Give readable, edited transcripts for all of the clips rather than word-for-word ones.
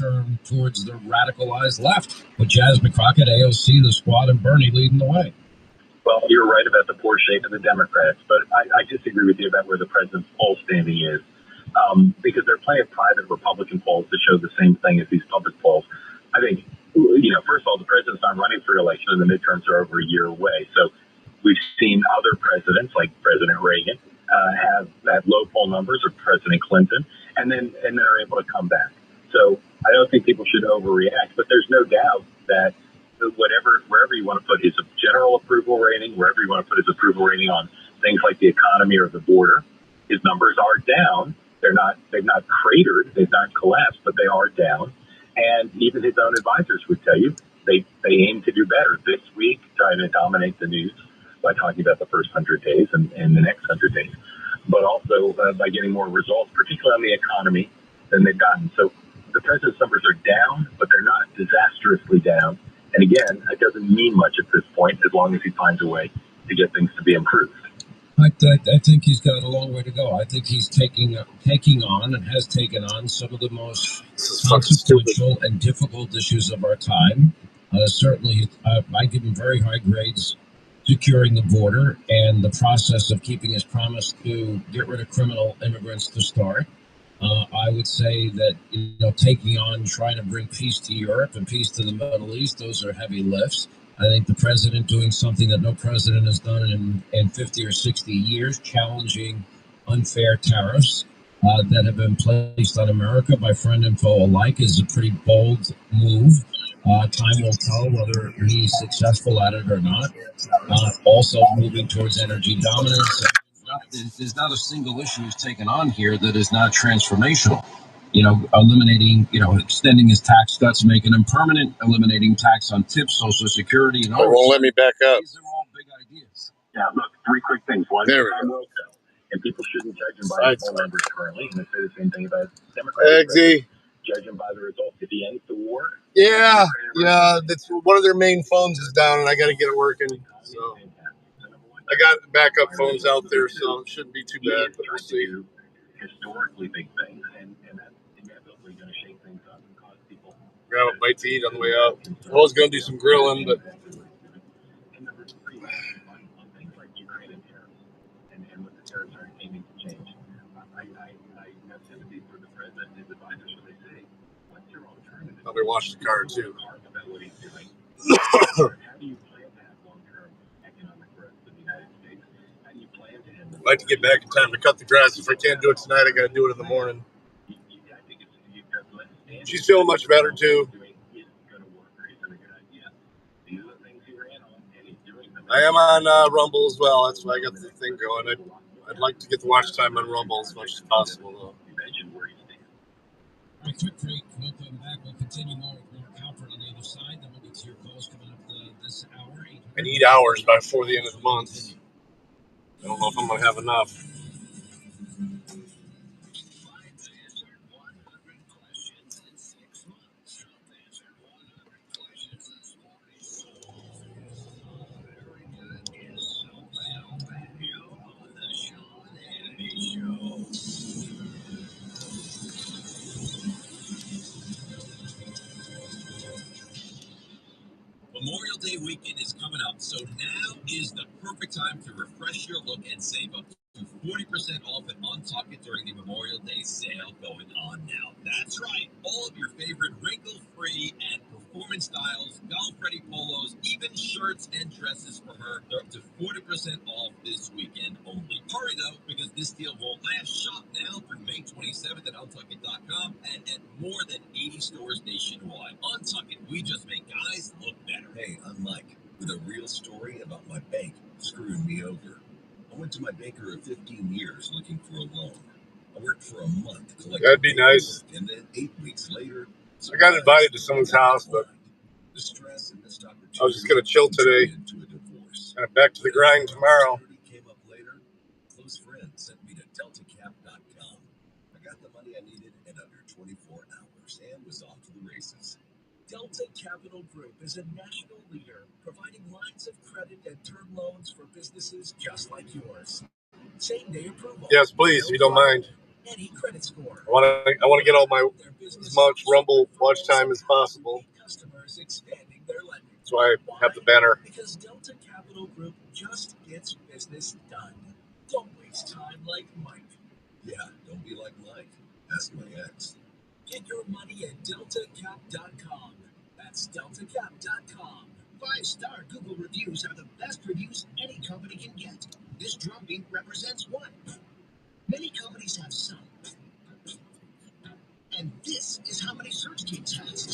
turn towards the radicalized left, with Jasmine Crockett, AOC, the Squad, and Bernie leading the way. Well, you're right about the poor shape of the Democrats, but I disagree with you about where the president's poll standing is, because there are plenty of private Republican polls that show the same thing as these public polls. I think, first of all, the president's not running for re-election, and the midterms are over a year away. So we've seen other presidents, like President Reagan, have low poll numbers, or President Clinton, and then are able to come back. So I don't think people should overreact, but there's no doubt that wherever you want to put his general approval rating, wherever you want to put his approval rating on things like the economy or the border, his numbers are down. They've not cratered, they've not collapsed, but they are down. And even his own advisors would tell you they aim to do better this week, trying to dominate the news by talking about the first 100 days and the next 100 days, but also by getting more results, particularly on the economy, than they've gotten. So the president's numbers are down, but they're not disastrously down. And again, it doesn't mean much at this point, as long as he finds a way to get things to be improved. I think he's got a long way to go. I think he's taking on and has taken on some of the most consequential and difficult issues of our time. Certainly, I give him very high grades securing the border and the process of keeping his promise to get rid of criminal immigrants to start. I would say that, taking on, trying to bring peace to Europe and peace to the Middle East, those are heavy lifts. I think the president doing something that no president has done in 50 or 60 years, challenging unfair tariffs that have been placed on America by friend and foe alike, is a pretty bold move. Time will tell whether he's successful at it or not. Also moving towards energy dominance. There's not a single issue he's taken on here that is not transformational. Eliminating, extending his tax cuts, making them permanent, eliminating tax on tips, Social Security, and all. Won't let me back up. These are all big ideas. Yeah, look, three quick things. One, there we go. And people shouldn't judge him by his poll numbers currently, and I say the same thing about Democrats. Judge him by the results. If he ends the war, yeah, that's one of their main phones is down, and I got to get it working. So I got backup phones out there, so it shouldn't be too bad. But we'll see. Historically big things, and that's inevitably going to shake things up and cause people. Grab a bite to eat on the way out. I was going to do some grilling, but. And number three, on things like Ukraine and tariffs, and what the tariffs are aiming to change, I have sympathy for the president and his advisors when they say, what's your alternative? I'll be watching the car, too. About what he's doing. How do you plan to have long-term economic growth in the United States? How do you plan to have... I'd like to get back in time to cut the grass. If I can't do it tonight, I got to do it in the morning. She's feeling much better, too. I am on Rumble as well. That's why I got the thing going. I'd like to get the watch time on Rumble as much as possible, though. All right, quick break. We'll come back. We'll continue more with Mark Halford on the other side. Then we'll get to your calls coming up this hour. I need hours before the end of the month. I don't know if I'm going to have enough. Memorial Day weekend is coming up, so now is the perfect time to refresh your look and save up to 40% off at Untuckit during the Memorial Day sale going on now. That's right, all of your favorite wrinkle-free and performance styles, golf-ready polos, even shirts and dresses for her, they're up to 40% off this weekend only. Hurry though, because this deal won't last. Shop now through May 27th at Untuckit.com and at more than 80 stores nationwide. Untuckit, we just make guys look better. Hey, I'm Mike with a real story about my bank screwing me over. I went to my banker of 15 years looking for a loan. I worked for a month collecting. That'd be nice. And then 8 weeks later, I got invited to someone's house, but the stress and missed opportunity. I was just going to chill today. Into a divorce. And back to the grind tomorrow. Came up later. Close friend sent me to DeltaCap.com. I got the money I needed in under 24 hours and was off to the races. Delta Capital Group is a national leader providing lines of credit and term loans for businesses just like yours. Same-day approval. Yes, please, if you don't mind. any credit score. I want to get all my as much Rumble watch time as possible. Customers expanding their lending. That's why I have the banner. Because Delta Capital Group just gets business done. Don't waste time like Mike. Yeah, don't be like Mike. Ask my ex. Get your money at deltacap.com. That's deltacap.com. 5-star Google reviews are the best reviews any company can get. This drumbeat represents one. Many companies have some. And this is how many Search Kings has.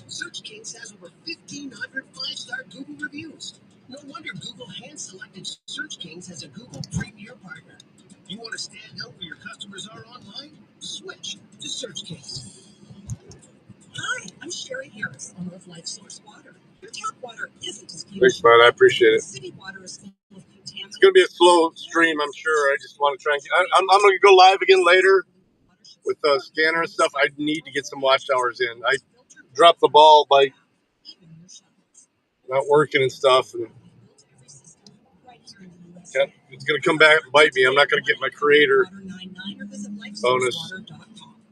Search Kings has over 1,500 5-star Google reviews. No wonder Google hand-selected Search Kings as a Google Premier Partner. You want to stand out where your customers are online? Switch to Search Kings. Hi, I'm Sherry Harris, owner of Life Source Water. Your tap water isn't as clean. Thanks, bud. I appreciate it. City water is full of contaminants. It's going to be a slow stream, I'm sure. I just want to try and I'm going to go live again later with the scanner and stuff. I need to get some watchtowers in. I dropped the ball by not working and stuff. And it's going to come back and bite me. I'm not going to get my creator bonus.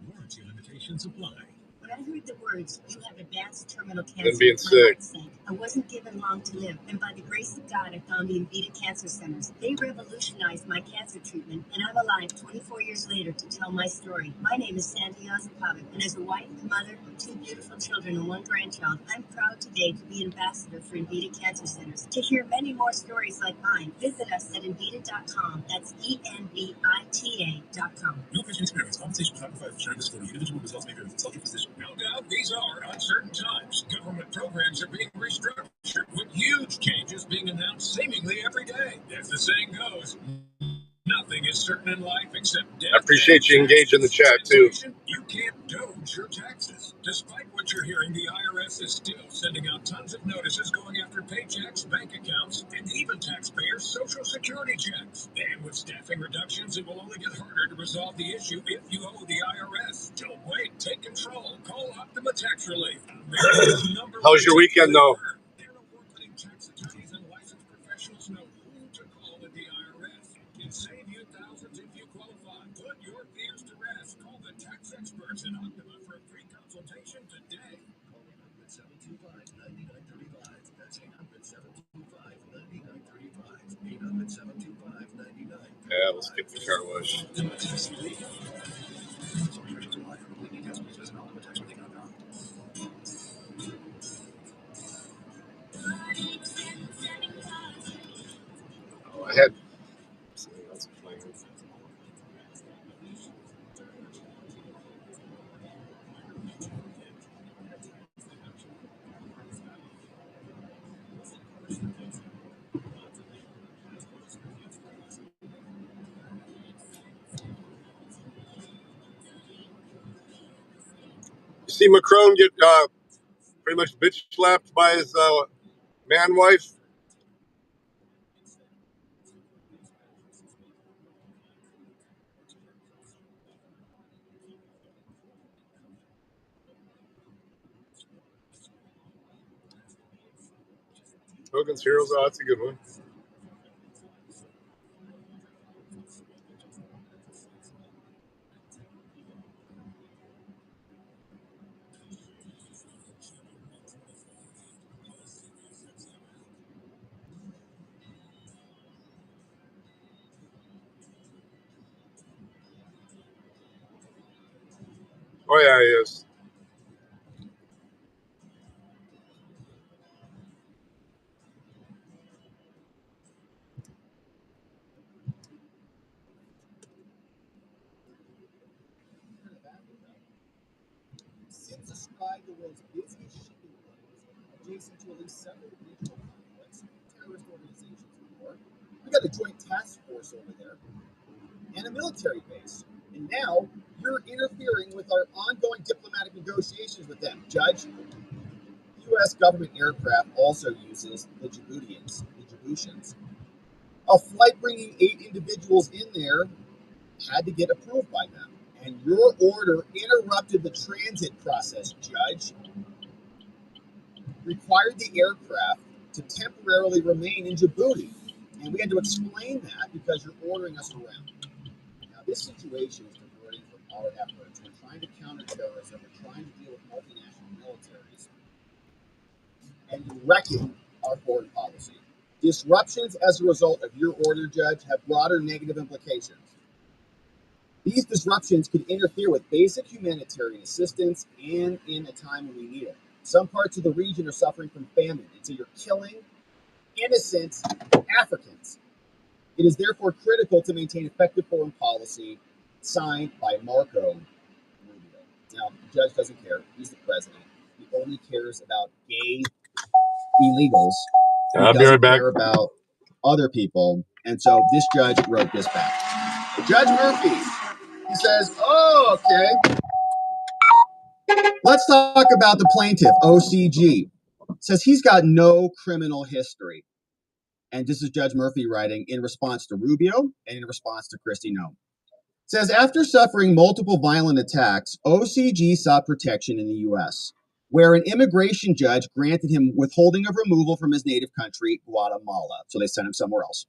Warranty limitations apply. When I heard the words, "You have advanced terminal And cancer," being my sick. heart sank. I wasn't given long to live, and by the grace of God, I found the Invita Cancer Centers. They revolutionized my cancer treatment, and I'm alive 24 years later to tell my story. My name is Sandy Ozakovic, and as a wife, mother of 2 beautiful children and 1 grandchild, I'm proud today to be ambassador for Invita Cancer Centers. To hear many more stories like mine, visit us at Invita.com. That's ENVITA.com. No Christian experience. Compensation is not provided for sharing this story. Individual results may vary with consulting physician. No doubt these are uncertain times. Government programs are being restructured with huge changes being announced seemingly every day. As the saying goes, nothing is certain in life except death. I appreciate you engaging in the chat, too. You can't dodge your taxes. Despite what you're hearing, the IRS is still sending out tons of notices going after paychecks, bank accounts, and even taxpayers' Social Security checks. And with staffing reductions, it will only get harder to resolve the issue if you owe the IRS. Don't wait. Take control. Call Optima Tax Relief. How was your weekend, though? Their award-winning tax attorneys and licensed professionals know who to call at the IRS. It can save you thousands if you qualify. Put your fears to rest. Call the tax experts at Optima for a free consultation today. Call 800-725-9935. That's 800-725-9935. 800-725-9935. Yeah, let's get the car wash. Oh, I had something else playing. You see Macron get pretty much bitch slapped by his man wife? Hogan's Heroes, oh, that's a good one. Oh, yeah, he is. Sits astride the world's busiest shipping lanes, adjacent to at least several regional conflicts, terrorist organizations, and more. We got a joint task force over there and a military base. And now you're interfering with our ongoing diplomatic negotiations with them, Judge. U.S. government aircraft also uses the Djiboutians. A flight bringing 8 individuals in there had to get approved by them. And your order interrupted the transit process, Judge. Required the aircraft to temporarily remain in Djibouti. And we had to explain that because you're ordering us around. Now, this situation is diverting from our efforts. We're trying to counter terrorism. We're trying to deal with multinational militaries and wrecking our foreign policy. Disruptions as a result of your order, Judge, have broader negative implications. These disruptions could interfere with basic humanitarian assistance and in a time when we need it. Some parts of the region are suffering from famine, and so you're killing innocent Africans. It is therefore critical to maintain effective foreign policy, signed by Marco Rubio. Now, the judge doesn't care. He's the president. He only cares about gay illegals. He doesn't care about other people. And so this judge wrote this back. Judge Murphy, he says, oh, okay. Let's talk about the plaintiff, OCG. Says he's got no criminal history. And this is Judge Murphy writing in response to Rubio and in response to Kristi Noem. Says, after suffering multiple violent attacks, OCG sought protection in the U.S., where an immigration judge granted him withholding of removal from his native country, Guatemala. So they sent him somewhere else.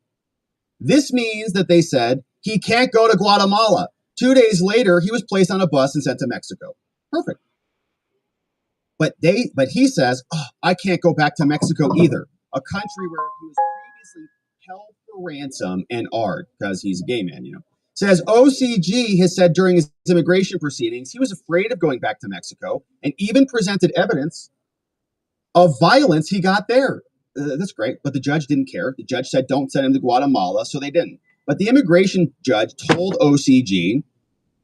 This means that they said he can't go to Guatemala. 2 days later, he was placed on a bus and sent to Mexico. Perfect. But he says, oh, I can't go back to Mexico either, a country where he was previously held for ransom and ARD, because he's a gay man, you know. Says OCG has said during his immigration proceedings, he was afraid of going back to Mexico and even presented evidence of violence he got there. That's great, but the judge didn't care. The judge said, don't send him to Guatemala, so they didn't. But the immigration judge told OCG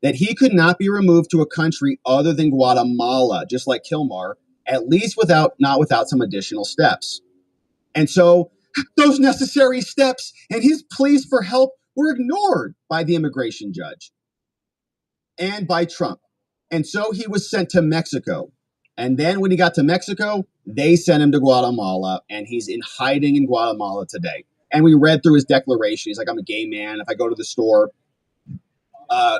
that he could not be removed to a country other than Guatemala, just like Kilmar, at least not without some additional steps. And so those necessary steps and his pleas for help were ignored by the immigration judge and by Trump. And so he was sent to Mexico. And then when he got to Mexico, they sent him to Guatemala, and he's in hiding in Guatemala today. And we read through his declaration. He's like, I'm a gay man. If I go to the store,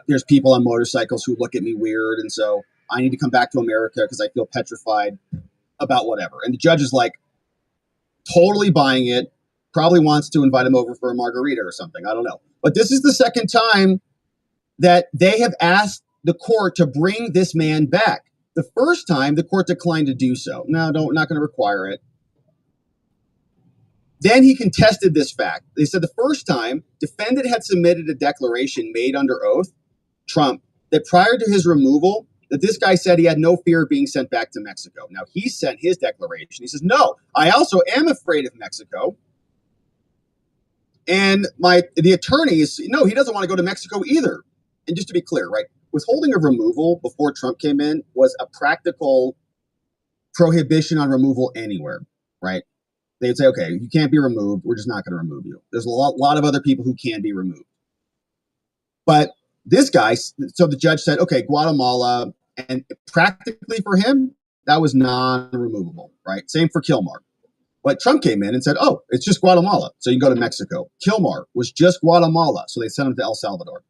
there's people on motorcycles who look at me weird. And so I need to come back to America because I feel petrified about whatever. And the judge is like totally buying it, probably wants to invite him over for a margarita or something. I don't know. But this is the second time that they have asked the court to bring this man back. The first time, the court declined to do so. No, not going to require it. Then he contested this fact. They said the first time, defendant had submitted a declaration made under oath, Trump, that prior to his removal, that this guy said he had no fear of being sent back to Mexico. Now, he sent his declaration. He says, no, I also am afraid of Mexico. And the attorneys, no, he doesn't want to go to Mexico either. And just to be clear, right, withholding of removal before Trump came in was a practical prohibition on removal anywhere, right? They would say, okay, you can't be removed. We're just not going to remove you. There's a lot of other people who can be removed. But this guy, so the judge said, okay, Guatemala, and practically for him, that was non-removable, right? Same for Kilmar. But Trump came in and said, oh, it's just Guatemala, so you can go to Mexico. Kilmar was just Guatemala, so they sent him to El Salvador.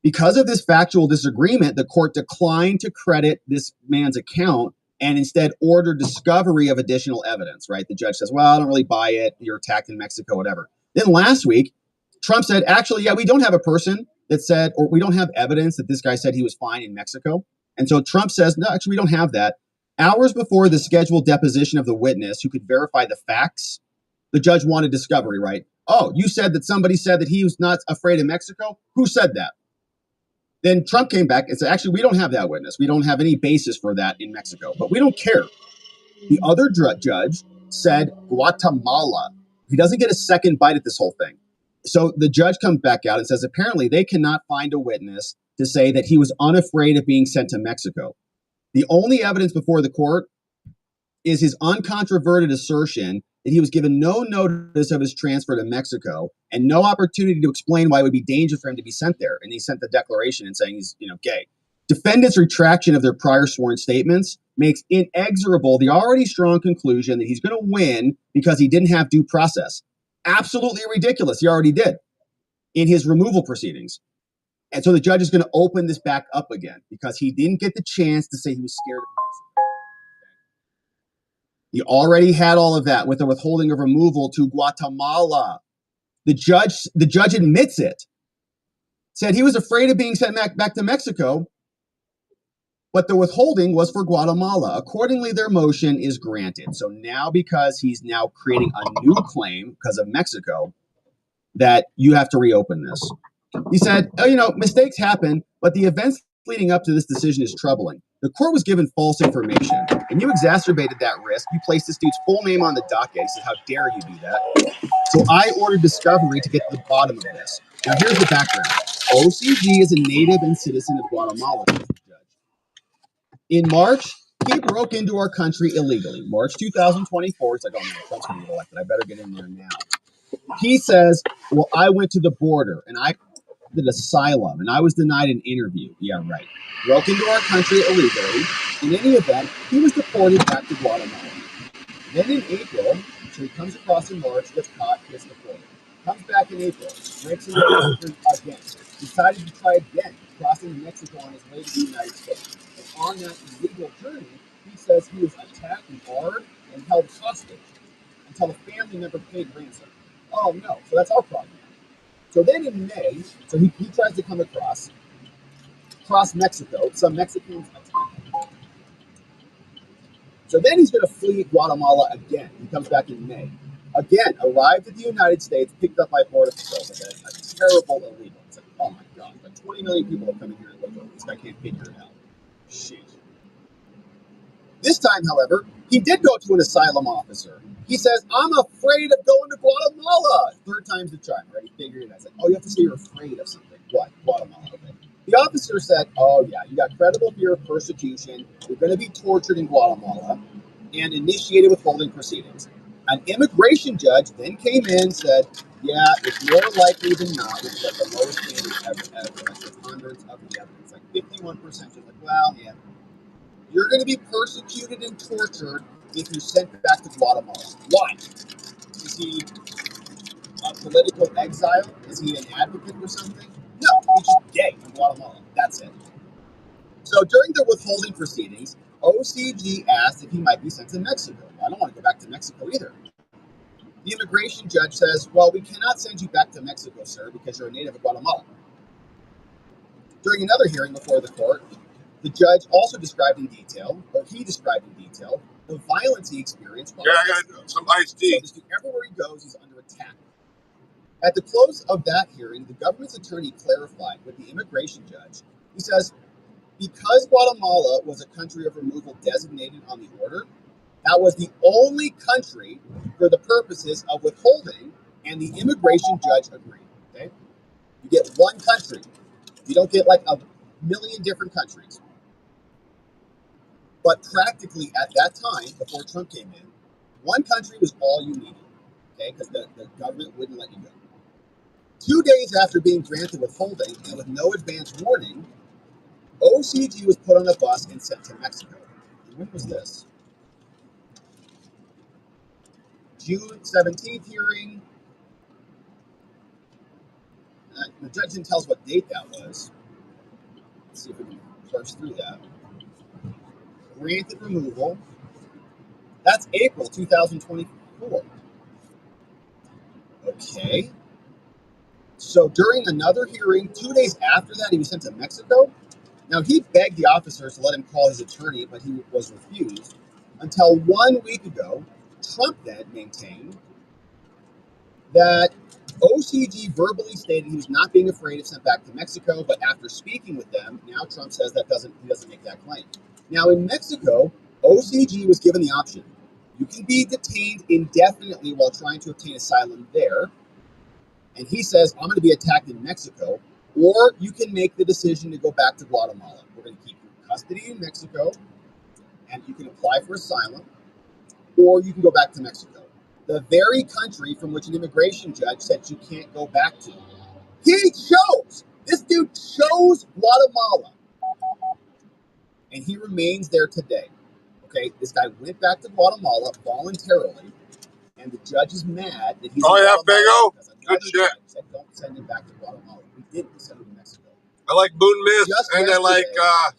Because of this factual disagreement, the court declined to credit this man's account and instead ordered discovery of additional evidence, right? The judge says, well, I don't really buy it. You're attacked in Mexico, whatever. Then last week, Trump said, actually, yeah, we don't have a person that said, or we don't have evidence that this guy said he was fine in Mexico. And so Trump says, no, actually, we don't have that. Hours before the scheduled deposition of the witness who could verify the facts, the judge wanted discovery, right? Oh, you said that somebody said that he was not afraid of Mexico? Who said that? Then Trump came back and said, actually, we don't have that witness. We don't have any basis for that in Mexico, but we don't care. The other judge said Guatemala. He doesn't get a second bite at this whole thing. So the judge comes back out and says, apparently they cannot find a witness to say that he was unafraid of being sent to Mexico. The only evidence before the court is his uncontroverted assertion that he was given no notice of his transfer to Mexico and no opportunity to explain why it would be dangerous for him to be sent there. And he sent the declaration and saying he's, gay. Defendants' retraction of their prior sworn statements makes inexorable the already strong conclusion that he's going to win because he didn't have due process. Absolutely ridiculous. He already did in his removal proceedings. And so the judge is going to open this back up again because he didn't get the chance to say he was scared of Mexico. He already had all of that with the withholding of removal to Guatemala. The judge admits it. Said he was afraid of being sent back to Mexico, but the withholding was for Guatemala. Accordingly, their motion is granted. So now, because he's now creating a new claim because of Mexico, that you have to reopen this. He said, mistakes happen, but the events leading up to this decision is troubling. The court was given false information, and you exacerbated that risk. You placed this dude's full name on the docket. He said, how dare you do that? So I ordered discovery to get to the bottom of this. Now, here's the background. OCG is a native and citizen of Guatemala. In March, he broke into our country illegally. March 2024, it's like, oh, no, Trump's going to get elected. I better get in there now. He says, well, I went to the border, and I did asylum, and I was denied an interview. Yeah, right. Broke into our country illegally. In any event, he was deported back to Guatemala. Then in April, so he comes across in March, gets caught, gets deported. Comes back in April, breaks into the country again. Decided to try again, crossing Mexico on his way to the United States. And on that illegal journey, he says he was attacked and barred and held hostage until a family member paid ransom. Oh no, so that's our problem. So then in May, so he tries to come across Mexico. Some Mexicans attack him. So then he's going to flee Guatemala again. He comes back in May. Again, arrived at the United States, picked up by Border Patrol. A terrible illegal. It's like, oh my God, like 20 million people have come in here illegally. This guy can't figure it out. Shit. This time, however, he did go to an asylum officer. He says, I'm afraid of going to Guatemala. Third time's the charm, right? He figured it out. It's like, oh, you have to say you're afraid of something. What? Guatemala. Okay. The officer said, oh, yeah, you got credible fear of persecution. You're going to be tortured in Guatemala and initiated withholding proceedings. An immigration judge then came in and said, yeah, it's more likely than not. It's like the lowest standard ever. Like the hundreds of the evidence. Like 51%. Just like, well, yeah. You're going to be persecuted and tortured if you're sent back to Guatemala. Why? Is he a political exile? Is he an advocate for something? No, he's just gay in Guatemala. That's it. So during the withholding proceedings, OCG asked if he might be sent to Mexico. I don't want to go back to Mexico either. The immigration judge says, well, we cannot send you back to Mexico, sir, because you're a native of Guatemala. During another hearing before the court, the judge also described in detail, the violence he experienced. Yeah, I got some iced tea. So everywhere he goes, he's under attack. At the close of that hearing, the government's attorney clarified with the immigration judge. He says, because Guatemala was a country of removal designated on the order, that was the only country for the purposes of withholding, and the immigration judge agreed. Okay, you get one country. You don't get like a million different countries. But practically at that time, before Trump came in, one country was all you needed, okay, because the government wouldn't let you go. 2 days after being granted withholding and with no advance warning, OCG was put on a bus and sent to Mexico. And when was this? June 17th hearing. The judge didn't tell us what date that was. Let's see if we can parse through that. Granted removal. That's April 2024. Okay. So during another hearing, 2 days after that, he was sent to Mexico. Now, he begged the officers to let him call his attorney, but he was refused. Until 1 week ago, Trump then maintained that OCG verbally stated he was not being afraid of sent back to Mexico, but after speaking with them, now Trump says he doesn't make that claim. Now, in Mexico, OCG was given the option. You can be detained indefinitely while trying to obtain asylum there. And he says, I'm going to be attacked in Mexico, or you can make the decision to go back to Guatemala. We're going to keep you in custody in Mexico, and you can apply for asylum, or you can go back to Mexico. The very country from which an immigration judge said you can't go back to. This dude chose Guatemala. And he remains there today. Okay, this guy went back to Guatemala voluntarily, and the judge is mad that he's Fago? Good shit. Said, don't send him back to Guatemala. We didn't send him to Mexico. I like Boon Miss, and I like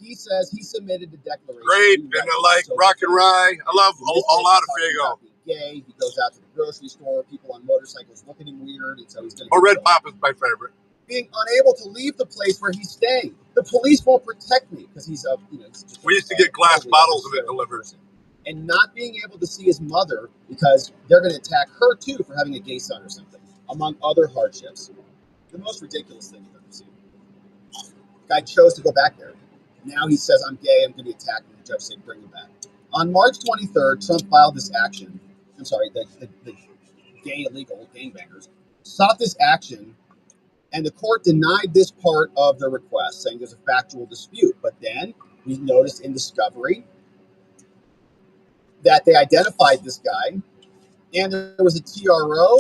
he says he submitted the declaration. Grape, and I like Rock and Rye. I love a lot of Fago. gay. He goes out to the grocery store. People on motorcycles look at him weird, and so he's going to. Oh, Red Pop is my favorite. Being unable to leave the place where he's staying. The police won't protect me because he's a, he's just We used to get glass bottles of it delivered. And not being able to see his mother because they're going to attack her too for having a gay son or something, among other hardships. The most ridiculous thing you've ever seen. The guy chose to go back there. Now he says, I'm gay, I'm going to be attacked, and the judge said, bring him back. On March 23rd, Trump filed this action. I'm sorry, the gay illegal gangbangers sought this action, and the court denied this part of the request, saying there's a factual dispute. But then we noticed in discovery that they identified this guy, and there was a TRO,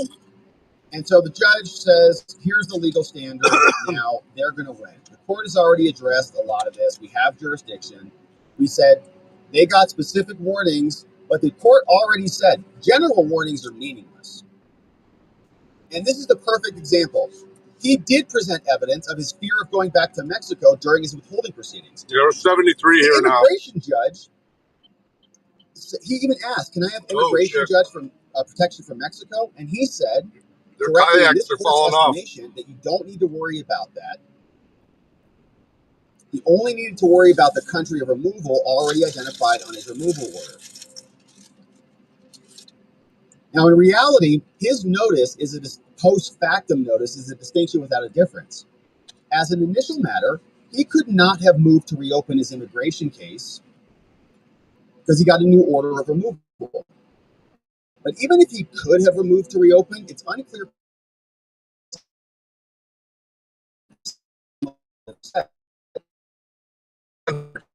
and so the judge says, here's the legal standard. Now they're going to win. The court has already addressed a lot of this. We have jurisdiction. We said they got specific warnings, but the court already said general warnings are meaningless. And this is the perfect example. He did present evidence of his fear of going back to Mexico during his withholding proceedings. You're 73 here now. The immigration judge, he even asked, can I have immigration judge from protection from Mexico? And he said, their kayaks are falling off. That you don't need to worry about that. He only needed to worry about the country of removal already identified on his removal order. Now, in reality, his notice is a post factum notice is a distinction without a difference. As an initial matter, he could not have moved to reopen his immigration case because he got a new order of removal. But even if he could have removed to reopen, it's unclear.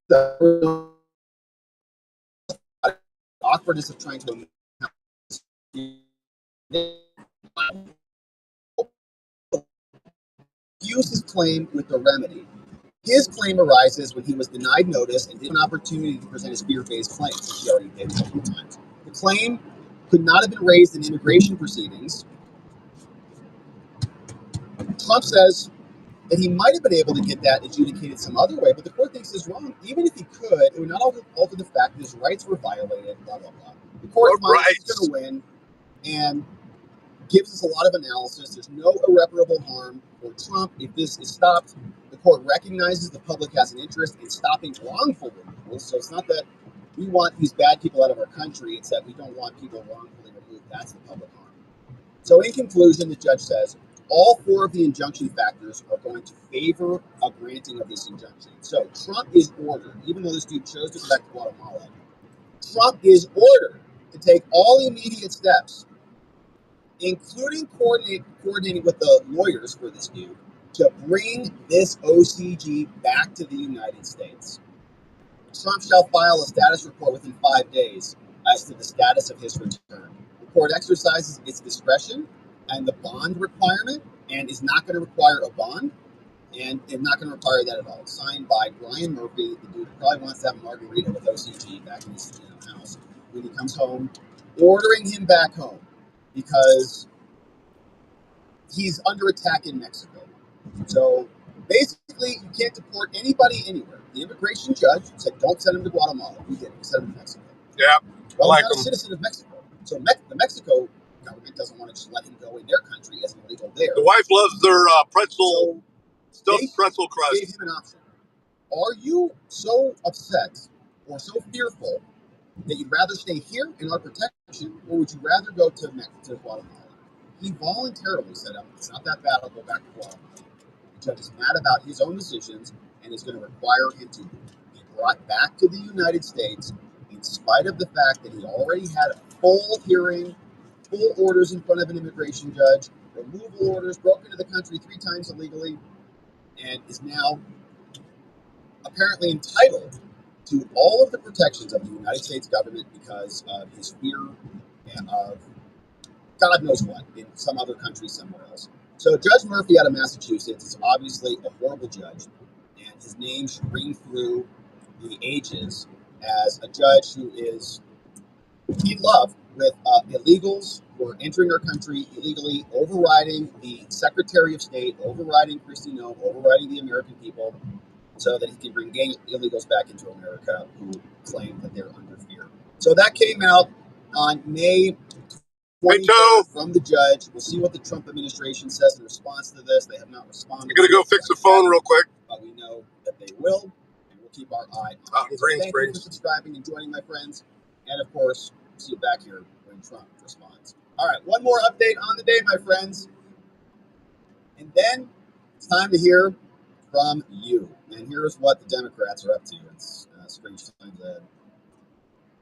The awkwardness of trying to use his claim with the remedy. His claim arises when he was denied notice and didn't have an opportunity to present his fear-based claim, which he already did multiple times. The claim could not have been raised in immigration proceedings. Trump says that he might have been able to get that adjudicated some other way, but the court thinks is wrong. Even if he could, it would not alter the fact that his rights were violated, blah, blah, blah. The court finds he's going to win and gives us a lot of analysis. There's no irreparable harm for Trump if this is stopped. The court recognizes the public has an interest in stopping wrongful removal. So it's not that we want these bad people out of our country. It's that we don't want people wrongfully removed. That's the public harm. So in conclusion, the judge says, all four of the injunction factors are going to favor a granting of this injunction. So Trump is ordered, even though this dude chose to go back to Guatemala, Trump is ordered to take all immediate steps, including coordinating with the lawyers for this dude, to bring this OCG back to the United States. Trump shall file a status report within 5 days as to the status of his return. The court exercises its discretion and the bond requirement, and is not going to require a bond, and is not going to require that at all. It's signed by Brian Murphy, the dude who probably wants to have a margarita with OCG back in his house when he comes home, ordering him back home because he's under attack in Mexico. So basically, you can't deport anybody anywhere. The immigration judge said, don't send him to Guatemala. We did. We sent him to Mexico. Yeah, well, he's not a citizen of Mexico. So the Mexico government doesn't want to just let him go in their country as an illegal there. The wife loves their pretzel, stuffed pretzel crust. Gave him an option. Are you so upset or so fearful that you'd rather stay here in our protection, or would you rather go to Guatemala? He voluntarily said, it's not that bad, I'll go back to Guatemala. The judge is mad about his own decisions and is going to require him to be brought back to the United States in spite of the fact that he already had a full hearing, full orders in front of an immigration judge, removal orders, broke into the country 3 times illegally, and is now apparently entitled to all of the protections of the United States government because of his fear and of God knows what in some other country somewhere else. So Judge Murphy out of Massachusetts is obviously a horrible judge, and his name should ring through the ages as a judge who is in love with illegals who are entering our country illegally, overriding the Secretary of State, overriding Kristi Noem, overriding the American people, so that he can bring gang illegals back into America who claim that they're under fear. So that came out on May 23rd from the judge. We'll see what the Trump administration says in response to this. They have not responded. I'm going to go fix the phone real quick. But we know that they will, and we'll keep our eye on it. Thank you for subscribing and joining, my friends. And, of course, see you back here when Trump responds. All right, one more update on the day, my friends. And then it's time to hear from you. And here's what the Democrats are up to. It's strange times ahead.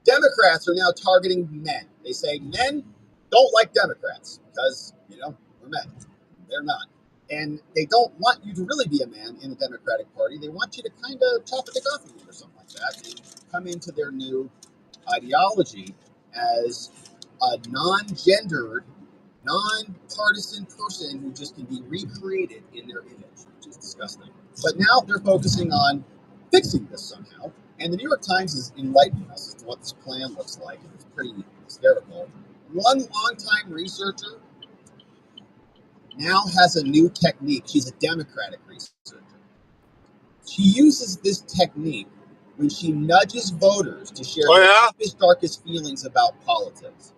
Democrats are now targeting men. They say men don't like Democrats because, we're men. They're not. And they don't want you to really be a man in the Democratic Party. They want you to kind of chop a dick off of you or something like that and come into their new ideology as a non-gendered, non-partisan person who just can be recreated in their image, which is disgusting. But now they're focusing on fixing this somehow. And the New York Times is enlightening us as to what this plan looks like. It's pretty hysterical. One longtime researcher now has a new technique. She's a Democratic researcher. She uses this technique when she nudges voters to share their deepest, darkest feelings about politics.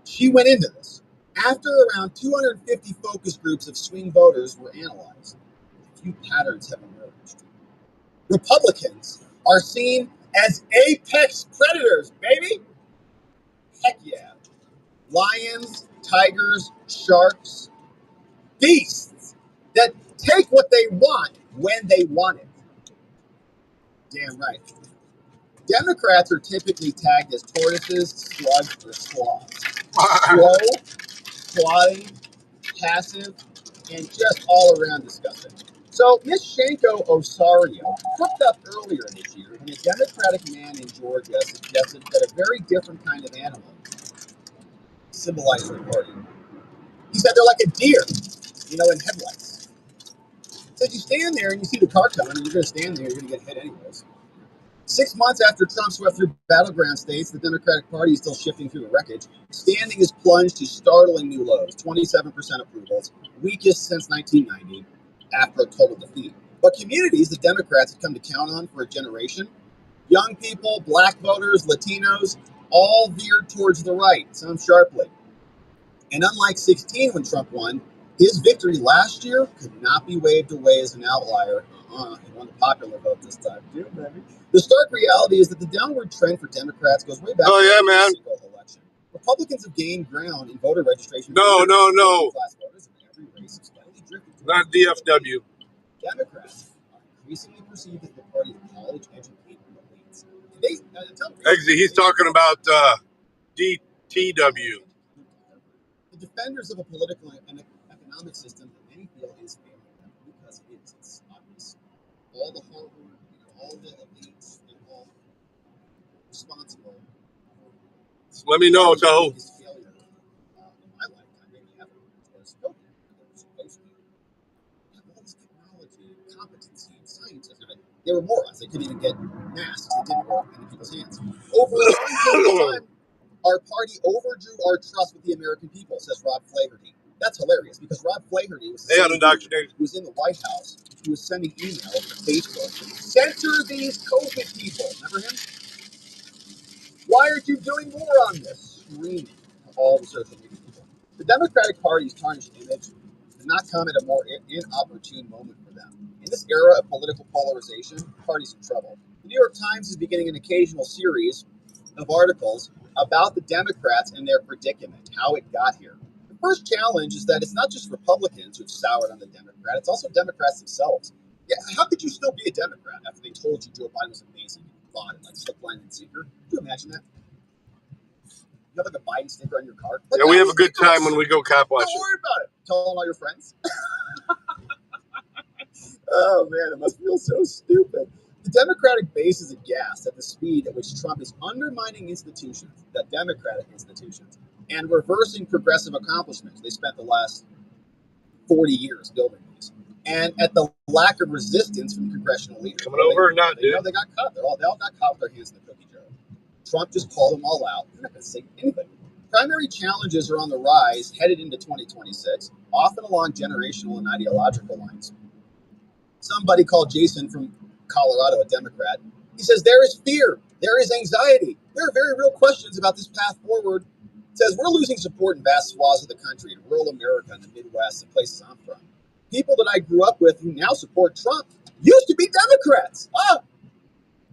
She went into this. After around 250 focus groups of swing voters were analyzed, a few patterns have emerged. Republicans are seen as apex predators, baby. Heck yeah. Lions, tigers, sharks, beasts that take what they want when they want it. Damn right. Democrats are typically tagged as tortoises, slugs, or sloths. Slow, plodding, passive, and just all around disgusting. So Ms. Shanko Osorio hooked up earlier this year when a Democratic man in Georgia suggested that a very different kind of animal symbolized the party. He said they're like a deer, in headlights. So you stand there and you see the car coming, and you're going to stand there, you're going to get hit anyways. 6 months after Trump swept through battleground states, the Democratic Party is still shifting through the wreckage. Standing is plunged to startling new lows, 27% approvals, weakest since 1990, after a total defeat. But communities the Democrats have come to count on for a generation, young people, black voters, Latinos, all veered towards the right, some sharply. And unlike 2016 when Trump won, his victory last year could not be waved away as an outlier. He won the popular vote this time, too, baby. The stark reality is that the downward trend for Democrats goes way back to the single election. Republicans have gained ground in voter registration. No. Class voters in every race have steadily drifted to Not DFW. Democrats are increasingly perceived as the party of college-educated elites. He's talking about DTW. The defenders of a political and economic system that many feel is failing them because it is. It's obvious. All the hard work, all the elites, and all responsible. Let me know, Joe. His failure in my lifetime, maybe ever, was COVID. They were supposed to have all this technology, competency, and science. They were morons. They couldn't even get masks. It didn't work in people's hands. Over a long period of time, our party overdrew our trust with the American people, says Rob Flaherty. That's hilarious because Rob Flaherty was who was in the White House. He was sending emails to Facebook. Censor these COVID people. Remember him? Why aren't you doing more on this? Screaming to all the social media people. The Democratic Party's tarnished image did not come at a more inopportune moment for them. In this era of political polarization, the party's in trouble. The New York Times is beginning an occasional series of articles about the Democrats and their predicament, how it got here. The first challenge is that it's not just Republicans who've soured on the Democrat, it's also Democrats themselves. Yeah, how could you still be a Democrat after they told you Joe Biden was amazing and you bought it like hook, line, and sinker? Could you imagine that? You have like a Biden sticker on your car? Yeah, we have a good time when we go cop watching. Don't worry about it. Tell all your friends. Oh, man, it must feel so stupid. The Democratic base is aghast at the speed at which Trump is undermining institutions, the Democratic institutions, and reversing progressive accomplishments. They spent the last 40 years building these. And at the lack of resistance from congressional leaders. Coming over or not, dude? They got cut. They all got caught with their hands in the cookie jar. Trump just called them all out. They're not going to say anything. Primary challenges are on the rise headed into 2026, often along generational and ideological lines. Somebody called Jason from Colorado, a Democrat. He says, there is fear. There is anxiety. There are very real questions about this path forward. says, we're losing support in vast swaths of the country, in rural America, in the Midwest, and places I'm from. People that I grew up with who now support Trump used to be Democrats. Yeah,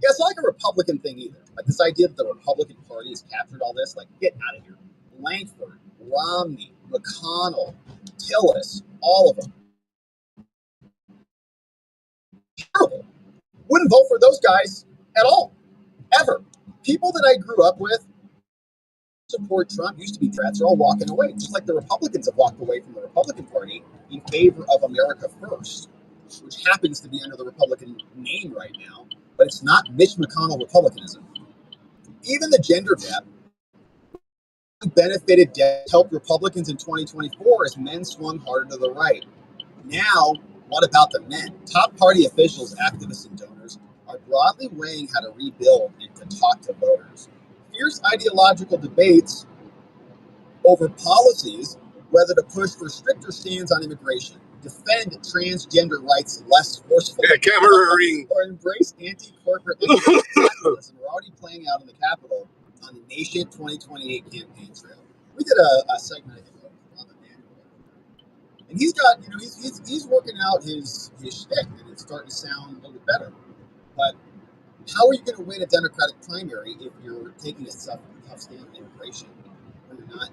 it's not like a Republican thing either. Like this idea that the Republican Party has captured all this, like, get out of here. Langford, Romney, McConnell, Tillis, all of them. Terrible. Wouldn't vote for those guys at all, ever. People that I grew up with support Trump used to be Democrats are all walking away, just like the Republicans have walked away from the Republican Party in favor of America First, which happens to be under the Republican name right now, but it's not Mitch McConnell Republicanism. Even the gender gap benefited helped Republicans in 2024 as men swung harder to the right. Now, what about the men? Top party officials, activists, and donors are broadly weighing how to rebuild and to talk to voters. Fierce ideological debates over policies, whether to push for stricter stands on immigration, defend transgender rights less forcefully, or embrace anti-corporate activism are already playing out in the Capitol on the Nation 2028 campaign trail. We did a segment, I think, on the man, and he's got, he's working out his shtick, and it's starting to sound a little bit better. But how are you going to win a Democratic primary if you're taking a tough stand on immigration when you're not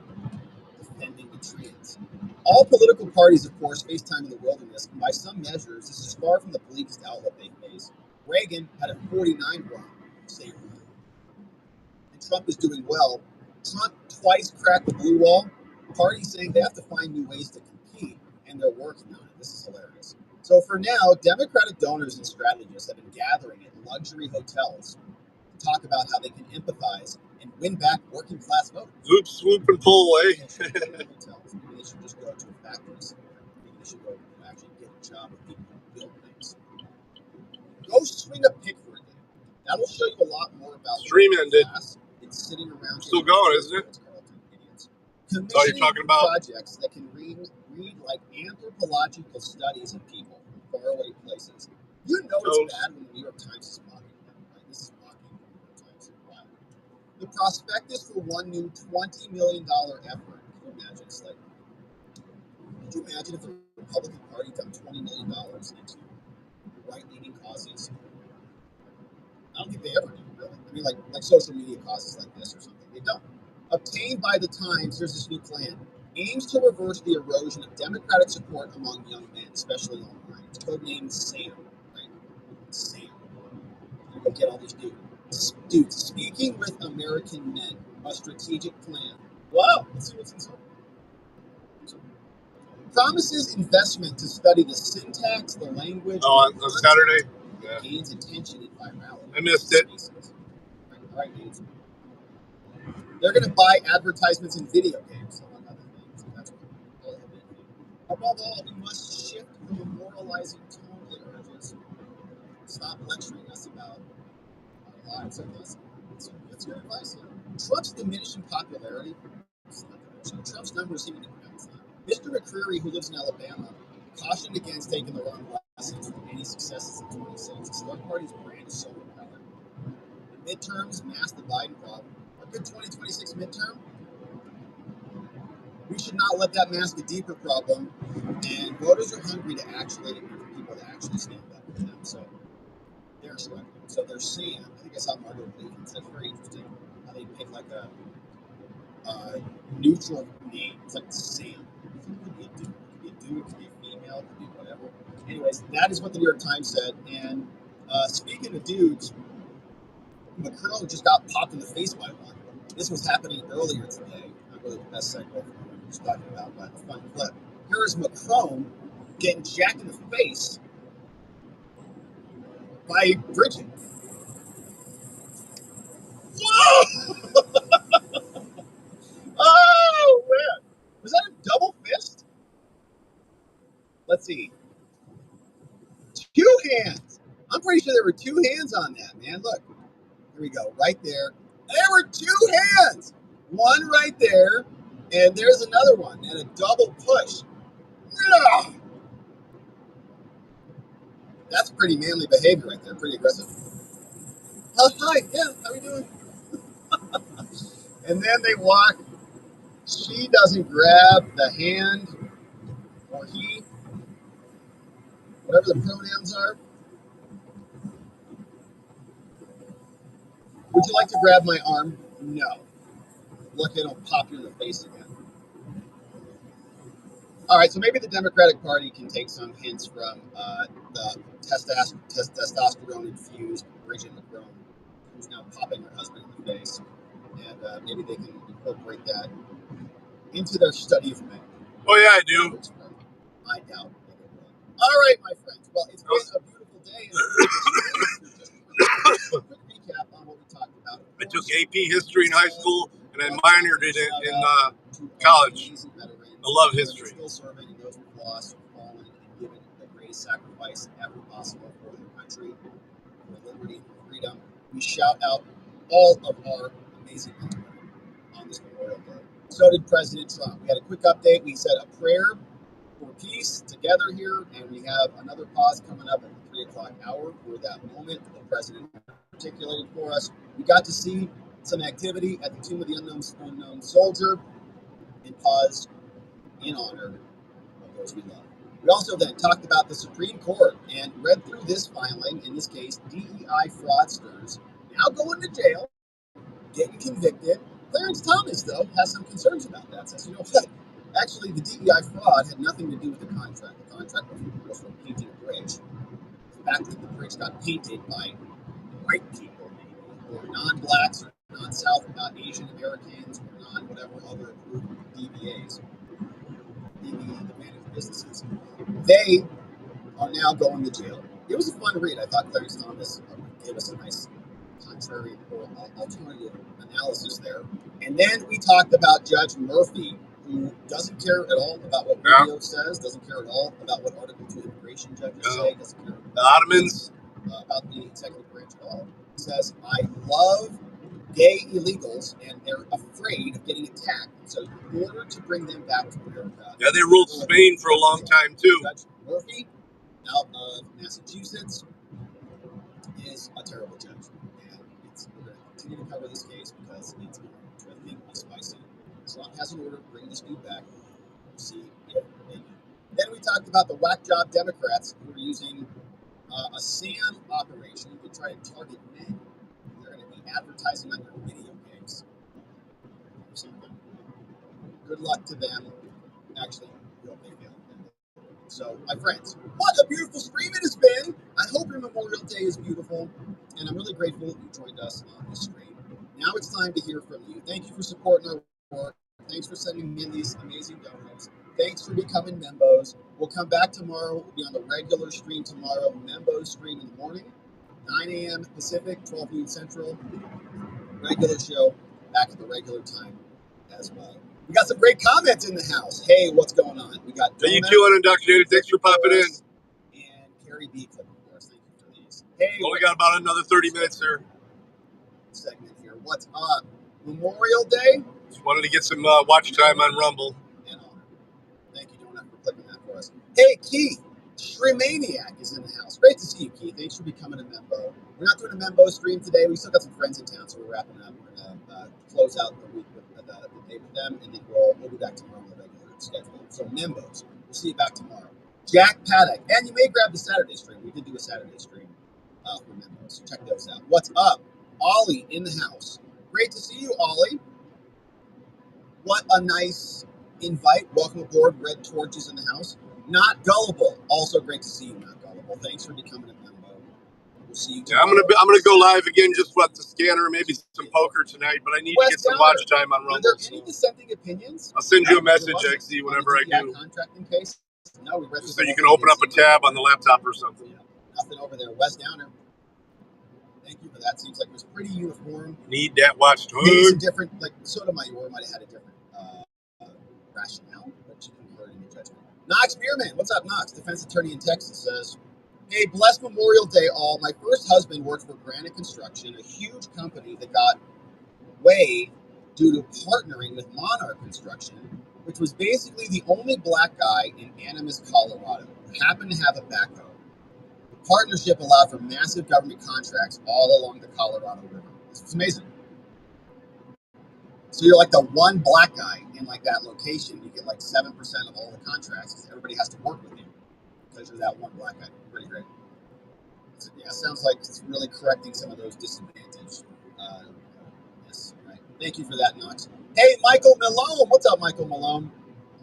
defending the trans? All political parties, of course, face time in the wilderness, and by some measures, this is far from the bleakest outlook they face. Reagan had a 49 run state run, and Trump is doing well. Trump twice cracked the blue wall. Parties saying they have to find new ways to compete, and they're working on it. This is hilarious. So for now, Democratic donors and strategists have been gathering at luxury hotels to talk about how they can empathize and win back working class voters. Zoop, swoop, and pull away. Hotels. Maybe they should just go to factories. Maybe they should go and actually get a job with people who build things. Go swing a pick for a day. That'll show you a lot more about Stream ended. It's sitting around. Still going, isn't it? That's all you're talking about. Projects that can read like anthropological studies of people from faraway places. You know it's bad when the New York Times is mocking them, right? This is mocking the New York Times. Wow. The prospectus for one new $20 million effort. Can you imagine? It's like, could you imagine if the Republican Party dumped $20 million into right-leaning causes? I don't think they ever do, really. I mean, like social media causes like this or something. They don't. Obtained by the Times, here's this new plan, aims to reverse the erosion of Democratic support among young men, especially online. It's codenamed SAM, right? SAM. You go get all these dudes. Speaking with American Men, a strategic plan. Wow, let's see what's inside. Promises investment to study the syntax, the language. Oh, on Saturday? Yeah. Gains attention and virality. I missed it. All right, dudes. They're going to buy advertisements in video games, among other things. That's what above all, we must shift from a moralizing tone, it urges. Stop lecturing us about our lives and this. What's your advice here? Trump's diminishing popularity. Trump's numbers seem to be pronounced. Mr. McCreary, who lives in Alabama, cautioned against taking the wrong lessons from any successes in 2026. The Select Party's brand is so repellent. The midterms mask the Biden problem. Good 2026 midterm, we should not let that mask a deeper problem, and voters are hungry to actually for people to actually stand up for them. So they're struggling. So they're Sam. I think I saw Margot Blinken. That's very interesting how they pick like a neutral name. It's like Sam. It could be a dude. It could be a dude. It could be a female. It could be whatever. Anyways, that is what the New York Times said. And speaking of dudes, McCurl just got popped in the face by one. This was happening earlier today. Not really the best segment for what we were just talking about, but a fun clip. Here is Macron getting jacked in the face by Bridget. Whoa! Oh, man. Was that a double fist? Let's see. 2 hands. I'm pretty sure there were 2 hands on that, man. Look. Here we go. Right there. There were 2 hands. One right there, and there's another one, and a double push. Yeah. That's pretty manly behavior right there. Pretty aggressive. Hi. Yeah, how are you doing? And then they walk she doesn't grab the hand, or he, whatever the pronouns are. Would you like to grab my arm? No. Look, it'll pop you in the face again. All right, so maybe the Democratic Party can take some hints from the testosterone-infused Bridget McCrone, who's now popping her husband in the face, and maybe they can incorporate that into their study of men. Oh yeah, I do. I doubt that they will. All right, my friends. Well, it's been a beautiful day. A quick recap on what we talked about. I took AP history in high school, and I minored in it in college. I love history. Still serving, and those who've lost, fallen, and given the greatest sacrifice ever possible for their country, for liberty, for freedom. We shout out all of our amazing men on this Memorial Day. So did President Trump. We had a quick update. We said a prayer for peace together here, and we have another pause coming up at the 3 o'clock hour for that moment that the president articulated for us. We got to see some activity at the Tomb of the Unknown Soldier and paused in honor of those we love. We also then talked about the Supreme Court and read through this filing, in this case, DEI fraudsters now going to jail, getting convicted. Clarence Thomas, though, has some concerns about that. Says, you know what? Actually, the DEI fraud had nothing to do with the contract. The contract was for painting a bridge. The fact that the bridge got painted by white people, maybe, or non-blacks, or non-South Asian Americans, or non-whatever other approved DBAs, the managed businesses, they are now going to jail. It was a fun read. I thought Clarence Thomas gave us a nice contrary or alternative analysis there. And then we talked about Judge Murphy, who doesn't care at all about what Rubio says, doesn't care at all about what Article 2 immigration judges say, doesn't care the Ottomans about the executive branch at all. He says, I love gay illegals, and they're afraid of getting attacked. So in order to bring them back to America... Yeah, they ruled Spain for a long time, too. Judge Murphy, out of Massachusetts, is a terrible judge. And we're going to continue to cover this case because it's going to, I think, be spicy. Trump has an order to bring this dude back. We'll see if they do. Then we talked about the whack job Democrats who are using a SAM operation to try to target men. They're going to be advertising on their video games or something. Good luck to them. Actually, we hope they fail. So, my friends, what a beautiful stream it has been. I hope your Memorial Day is beautiful, and I'm really grateful that you joined us on this stream. Now it's time to hear from you. Thank you for supporting our work. Thanks for sending in these amazing donos. Thanks for becoming members. We'll come back tomorrow. We'll be on the regular stream tomorrow, members stream in the morning, 9 a.m. Pacific, 12 noon Central. Regular show, back at the regular time as well. We got some great comments in the house. Hey, what's going on? We got you too, unindoctrinated. Thanks for popping in. And Carrie B. Clip, of course. Thank you for these. Hey, well, we got about another 30 minutes here. Segment here. What's up? Memorial Day? Just wanted to get some watch time on Rumble. And honor. Thank you, Donut, for clicking that for us. Hey, Keith. Shrimaniac is in the house. Great to see you, Keith. Thanks for becoming a member. We're not doing a member stream today. We still got some friends in town, so we're wrapping up. We're going to close out the week with the day with them, and then we'll be back tomorrow on the regular schedule. So, members, we'll see you back tomorrow. Jack Paddock, and you may grab the Saturday stream. We did do a Saturday stream for members, so check those out. What's up? Ollie in the house. Great to see you, Ollie. What a nice invite. Welcome aboard. Red Torches in the house. Not Gullible. Also great to see you, Not Gullible. Thanks for becoming a member. We'll see you tomorrow. Yeah, I'm gonna go live again just with the scanner, maybe some poker tonight, but I need to get some watch time on Rumble. Are there any dissenting opinions? I'll send you a message, XZ, whenever I do. Contracting case? No, we read so you can open up a tab on the laptop or something. Yeah, nothing over there. Wes Downer. Thank you for that. Seems like it was pretty uniform. Need that watch time. Maybe some different, like Sotomayor might have had a different rationale, but you can hear it in your judgment. Knox Bierman, what's up, Knox? Defense attorney in Texas says, hey, blessed Memorial Day all. My first husband worked for Granite Construction, a huge company that got way due to partnering with Monarch Construction, which was basically the only black guy in Animas, Colorado, who happened to have a backhoe. The partnership allowed for massive government contracts all along the Colorado River. This is amazing. So you're like the one black guy in like that location. You get like 7% of all the contracts because everybody has to work with you because you're that one black guy. Pretty great. So, yeah, sounds like it's really correcting some of those disadvantages. Yes, right. Thank you for that, Knox. Hey, Michael Malone. What's up, Michael Malone?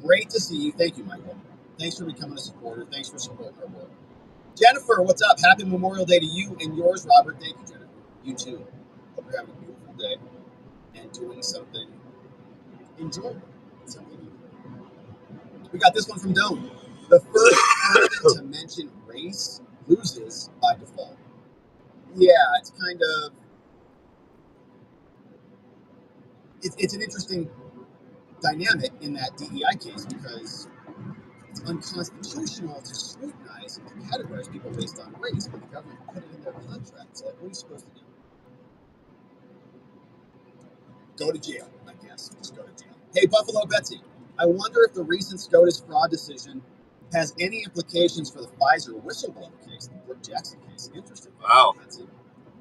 Great to see you. Thank you, Michael. Thanks for becoming a supporter. Thanks for supporting our work. Jennifer, what's up? Happy Memorial Day to you and yours, Robert. Thank you, Jennifer. You too. Hope you're having a beautiful day and doing something enjoyable. We got this one from Dome. The first person to mention race loses by default. Yeah, it's kind of it's an interesting dynamic in that DEI case because it's unconstitutional to scrutinize and to categorize people based on race, but the government put it in their contracts. Like, what are you supposed to do? Go to jail, I guess. Just go to jail. Hey, Buffalo Betsy, I wonder if the recent SCOTUS fraud decision has any implications for the Pfizer whistleblower case, the Brooke Jackson case. Interesting. Wow. Betsy.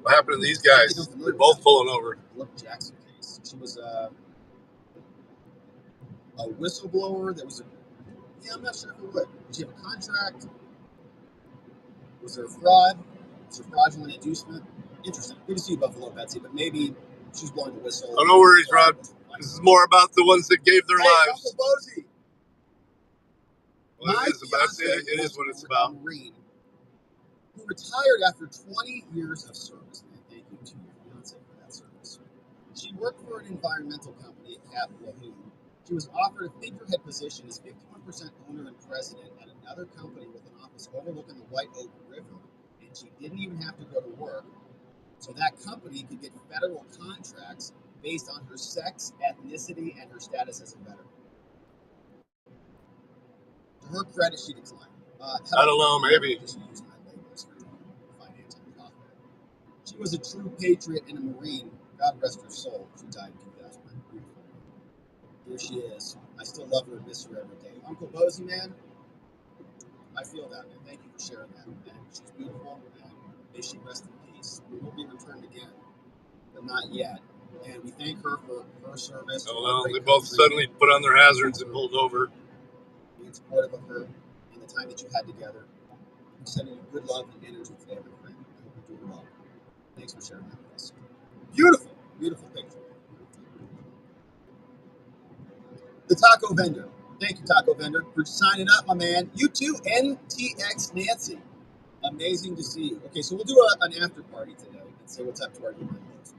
What happened to these guys? They're both pulling over. Brooke Jackson case. She was a whistleblower that was I'm not sure who would. Did she have a contract? Was there a fraud? Was there fraudulent inducement? Interesting. Good to see you, Buffalo Betsy, but maybe she's blowing the whistle. Oh, no worries, Rod. This is more about the ones that gave their lives. Uncle Bozy. Well, it is what it's about. Marine, who retired after 20 years of service. Man, thank you to your fiance for that service. She worked for an environmental company at Cap Wahoo. She was offered a figurehead position as 51% owner and president at another company with an office overlooking the White Oak River, and she didn't even have to go to work, so that company could get federal contracts based on her sex, ethnicity, and her status as a veteran. To her credit, she declined. I don't know, maybe. She was a true patriot and a Marine. God rest her soul. She died in 2009. Here she is. I still love her and miss her every day. Uncle Bozy, man, I feel that, man. Thank you for sharing that. And she's beautiful, and may she rest in peace. We will be returned again, but not yet. And we thank her for her service. Oh, well, they both suddenly put on their hazards and pulled over. Being supportive of her in the time that you had together. I'm sending you good love and energy today, my friend. I hope you're doing well. Thanks for sharing that with us. Beautiful, beautiful picture. The Taco Vendor. Thank you, Taco Vendor, for signing up, my man. You too, NTX Nancy. Amazing to see you. Okay, so we'll do an after party today and say what's up to our new members.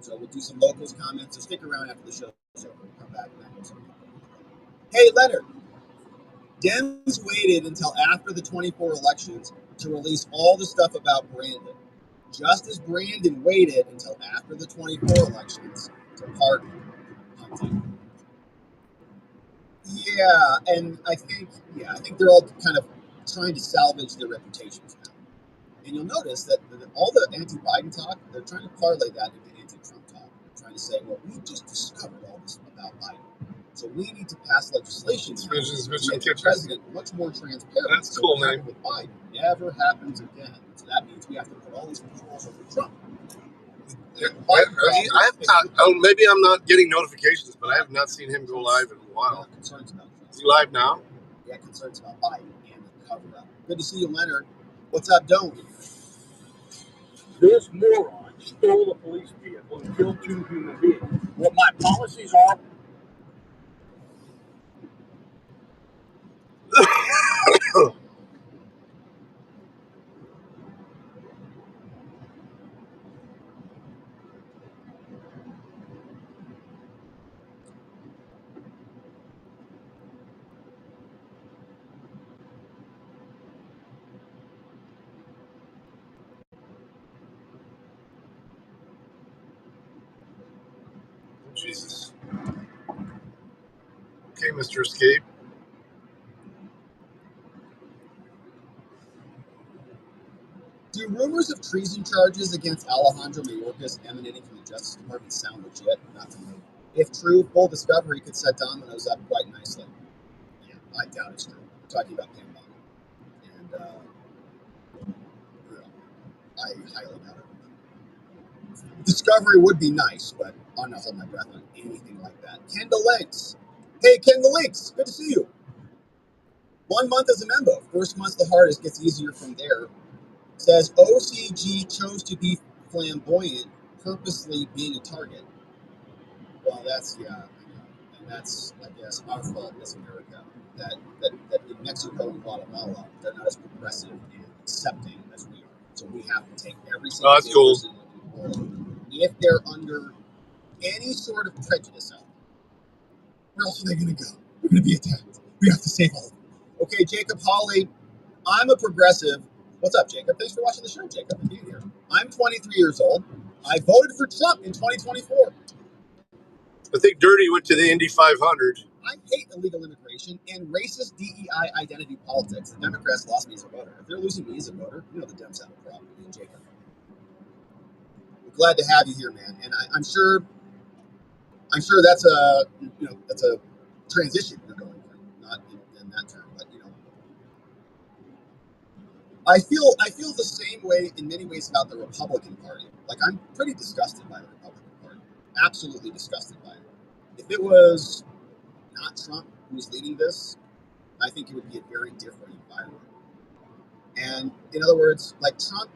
So we'll do some locals comments. So stick around after the show. So we'll come back and hey, Leonard. Dems waited until after the 24 elections to release all the stuff about Brandon, just as Brandon waited until after the 24 elections to pardon Hunting. Yeah, and I think they're all kind of trying to salvage their reputations now. And you'll notice that all the anti-Biden talk, they're trying to parlay that into anti-Trump talk. They're trying to say, well, we just discovered all this about Biden. So we need to pass legislation to make the president much more transparent. That's cool, man. With Biden never happens again. So that means we have to put all these controls over Trump. Yeah, maybe I'm not getting notifications, but I have not seen him go live in a while. Concerns about Trump. Is he live now? Yeah, concerns about Biden and the cover-up. Good to see you, Leonard. What's up, Dome? This moron stole a police vehicle and killed 2 human beings. What my policies are. Jesus. Okay, Mr. Escape. Do rumors of treason charges against Alejandro Mayorkas emanating from the Justice Department sound legit? Not to me. If true, full discovery could set Domino's up quite nicely. Yeah, I doubt it's true. I'm talking about Pam Bondi. And I highly doubt it. Discovery would be nice, but I'm not holding my breath on anything like that. Kendall Links. Hey, Kendall Links. Good to see you. 1 month as a member. First month's the hardest. Gets easier from there. Says OCG chose to be flamboyant, purposely being a target. Well, that's, yeah. And that's, I guess, our fault as America. That in Mexico and Guatemala, they're not as progressive and accepting as we are. So we have to take every single person in the world. If they're under any sort of prejudice out there, where else are they going to go? They're going to be attacked. We have to save all of them. Okay, Jacob Hawley, I'm a progressive. What's up, Jacob? Thanks for watching the show, Jacob, and being here. I'm 23 years old. I voted for Trump in 2024. I think Dirty went to the Indy 500. I hate illegal immigration and racist DEI identity politics. The Democrats lost me as a voter. If they're losing me as a voter, you know the Dems have a problem with me and Jacob. We're glad to have you here, man. And I'm sure that's a transition you're going through, not in that term, but I feel the same way in many ways about the Republican Party. Like, I'm pretty disgusted by the Republican Party. Absolutely disgusted by it. If it was not Trump who was leading this, I think it would be a very different environment. And in other words, like Trump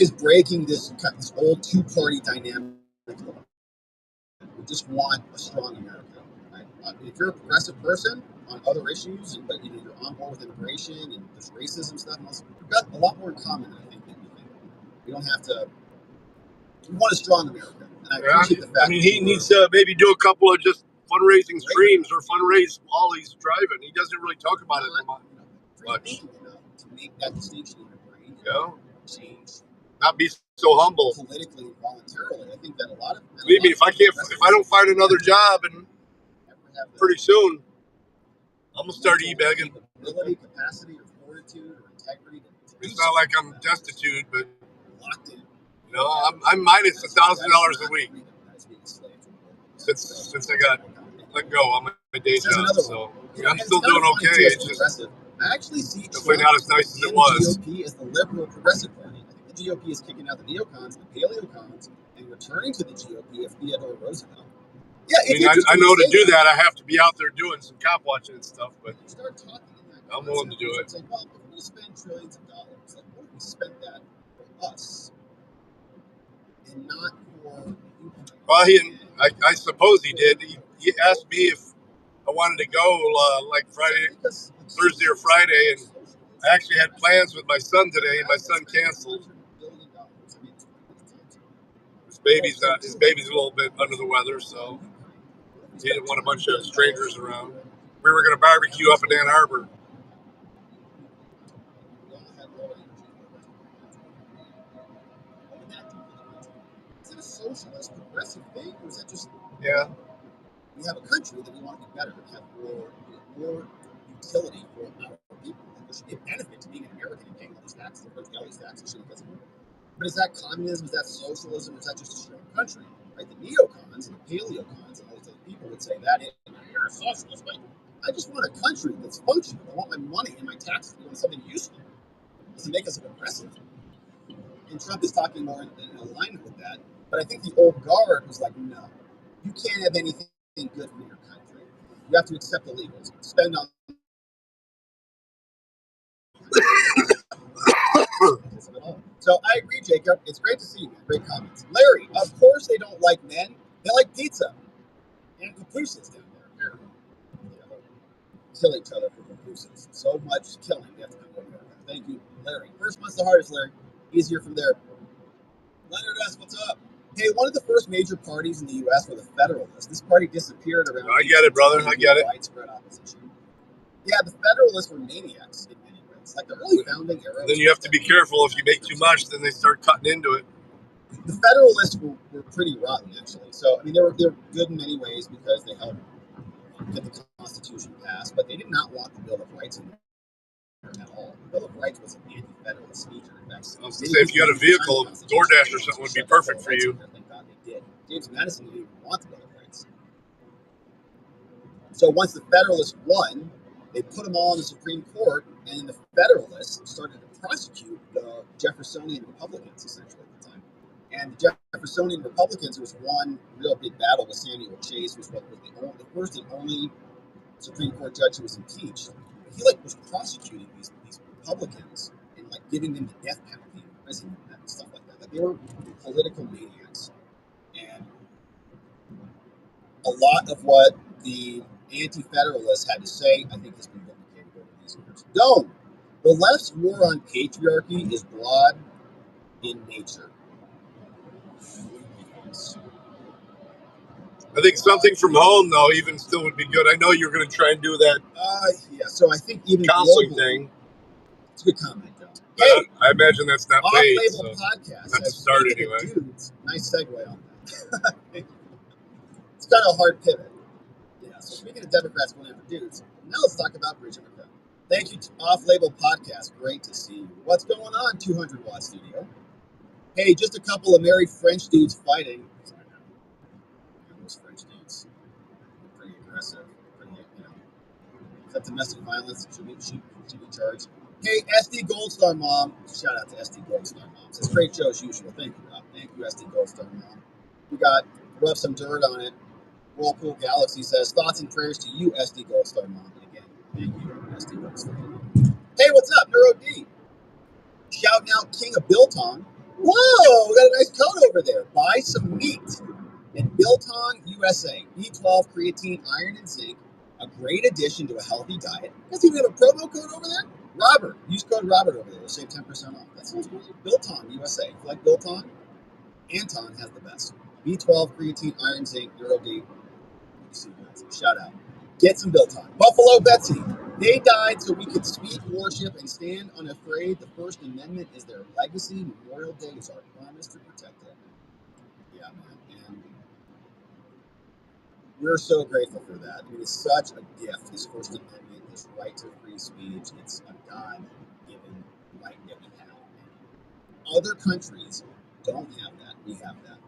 is breaking this old two-party dynamic. We just want a strong America. Right? If you're a progressive person on other issues, but you're on board with immigration and this racism stuff, we've got a lot more in common, I think, than we think. We don't have to. We want a strong America, and I appreciate the fact. I mean, he needs to maybe do a couple of just fundraising streams or fundraise while he's driving. He doesn't really talk about it much. To make that distinction in your brain, change. Not be so humble politically and voluntarily. I think that a lot of. Believe me, if I don't find another job, and pretty soon, I'm gonna start e-bagging. Ability, capacity, or fortitude, or integrity. It's not like I'm destitute, but locked in. I'm minus $1,000 a week since I got let go on my day job. So I'm still doing okay. It's just I actually see definitely not as nice as it was. The GOP as the liberal progressive party. I think the GOP is kicking out the neocons, the paleocons, and returning to the GOP of Theodore Roosevelt. Yeah, I know to do that, I have to be out there doing some cop watching and stuff, but start talking in that I'm willing to do it. It's like, well, if we spend trillions of dollars, like, what if we spent that for us and not for you? Well, I suppose he did. He asked me if I wanted to go like Thursday or Friday, and I actually had plans with my son today, and my son canceled. His baby's a little bit under the weather, so he didn't want a bunch of strangers around. We were going to barbecue up in Ann Arbor. Is it a socialist, progressive thing, or is that just we have a country that we want to be better, have more utility for our people? There should be a benefit to being an American and paying all these taxes, all these taxes. But is that communism? Is that socialism? Or is that just a strong country? Right? The neocons and the paleocons and all these other people would say that you're a socialist. But I just want a country that's functional. I want my money and my taxes to be on something useful. It doesn't make us a progressive. And Trump is talking more in alignment with that. But I think the old guard was like, no, you can't have anything good for your country. You have to accept illegals, spend on. So I agree, Jacob. It's great to see you, man. Great comments. Larry, of course they don't like men. They like pizza and pupusas down there. Kill each other for pupusas. So much killing. They have to come over there. Thank you, Larry. First month's the hardest, Larry. Easier from there. Leonard S., what's up? Hey, one of the first major parties in the U.S. were the Federalists. This party disappeared around. I get it, brother. I get it. Widespread opposition. Yeah, the Federalists were maniacs in many ways. Like the early founding era. Then you have to be careful. If you make too much, then they start cutting into it. The Federalists were pretty rotten, actually. So, I mean, they were good in many ways because they helped get the Constitution passed, but they did not want the Bill of Rights in there at all. The Bill of Rights was an anti-Federalist feature. In fact, I was going to say, if you had a vehicle, DoorDash or something would be perfect for you. Thank God they did. James Madison didn't even want the Bill of Rights. So once the Federalists won, they put them all in the Supreme Court, and the Federalists started to prosecute the Jeffersonian Republicans, essentially, at the time. And the Jeffersonian Republicans, there was one real big battle with Samuel Chase, who was the first and only Supreme Court judge who was impeached. He was prosecuting these Republicans and giving them the death penalty in prison and stuff like that. They were political maniacs. And a lot of what the anti-federalists had to say, I think, has been vindicated over these years. Dome. The left's war on patriarchy is broad in nature. I think something from home, though, even still would be good. I know you're going to try and do that Yeah, so I think even counseling globally, thing. It's a good comment, John. But Hey, I imagine that's not paid. Off-Label So Podcast. not to says, start "Speaking of anyway." dudes," nice segue on that. It's kind of a hard pivot. Yeah, so speaking of Democrats going after dudes, now let's talk about Bridget McConnell. Thank you to Off-Label Podcast. Great to see you. What's going on, 200 Watt Studio? Hey, just a couple of married French dudes fighting. Those French dudes, pretty aggressive. Pretty, is that domestic violence? Should be charged. Hey, SD Gold Star Mom. Shout out to SD Gold Star Mom. Says great show as usual. Thank you, Rob. Thank you, SD Gold Star Mom. We got rub some dirt on it. Whirlpool Galaxy says thoughts and prayers to you, SD Gold Star Mom. And again, thank you, SD Gold Star Mom. Hey, what's up, Neuro D? Shouting out King of Biltong. Whoa, we got a nice code over there. Buy some meat at Biltong USA. B12, creatine, iron, and zinc. A great addition to a healthy diet. Does he have a promo code over there? Robert. Use code Robert over there. We'll save 10% off. That sounds great. Biltong USA. If you like Biltong, Anton has the best. B12, creatine, iron, zinc, Neuro D. Shout out. Get some Biltong. Buffalo Betsy. They died so we could speak, worship, and stand unafraid. The First Amendment is their legacy. Memorial Day is our promise to protect it. Yeah, man. And we're so grateful for that. I mean, it's such a gift, this First Amendment, this right to free speech. It's a God-given right that we have. And other countries don't have that. We have that.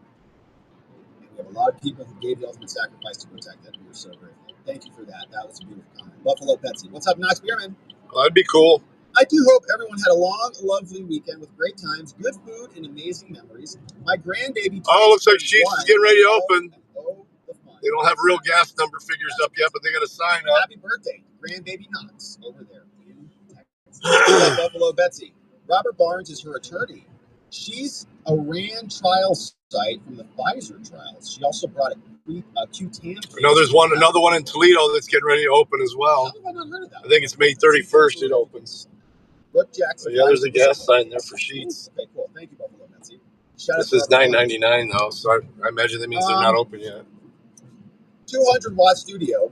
And we have a lot of people who gave the ultimate sacrifice to protect it. We are so grateful. Thank you for that. That was a beautiful comment. Buffalo Betsy. What's up, Knox Bierman? Well, that'd be cool. I do hope everyone had a long, lovely weekend with great times, good food, and amazing memories. My grandbaby. Oh, looks like Sheets is getting ready to open. The fun. They don't have real gas number figures up yet, but they got a sign up. Happy birthday, grandbaby Knox, over there in Texas. Buffalo Betsy. Robert Barnes is her attorney. She's a RAND trial site from the Pfizer trials. She also brought a Q10. I know there's another one in Toledo that's getting ready to open as well. How have I not heard of that? I think it's May 31st it opens. Brooke Jackson. So yeah, there's a gas sign there for Sheets. Okay, cool. Thank you, Buffalo Betsy. This is $9.99 though, so I imagine that means they're not open yet. 200 Watt Studio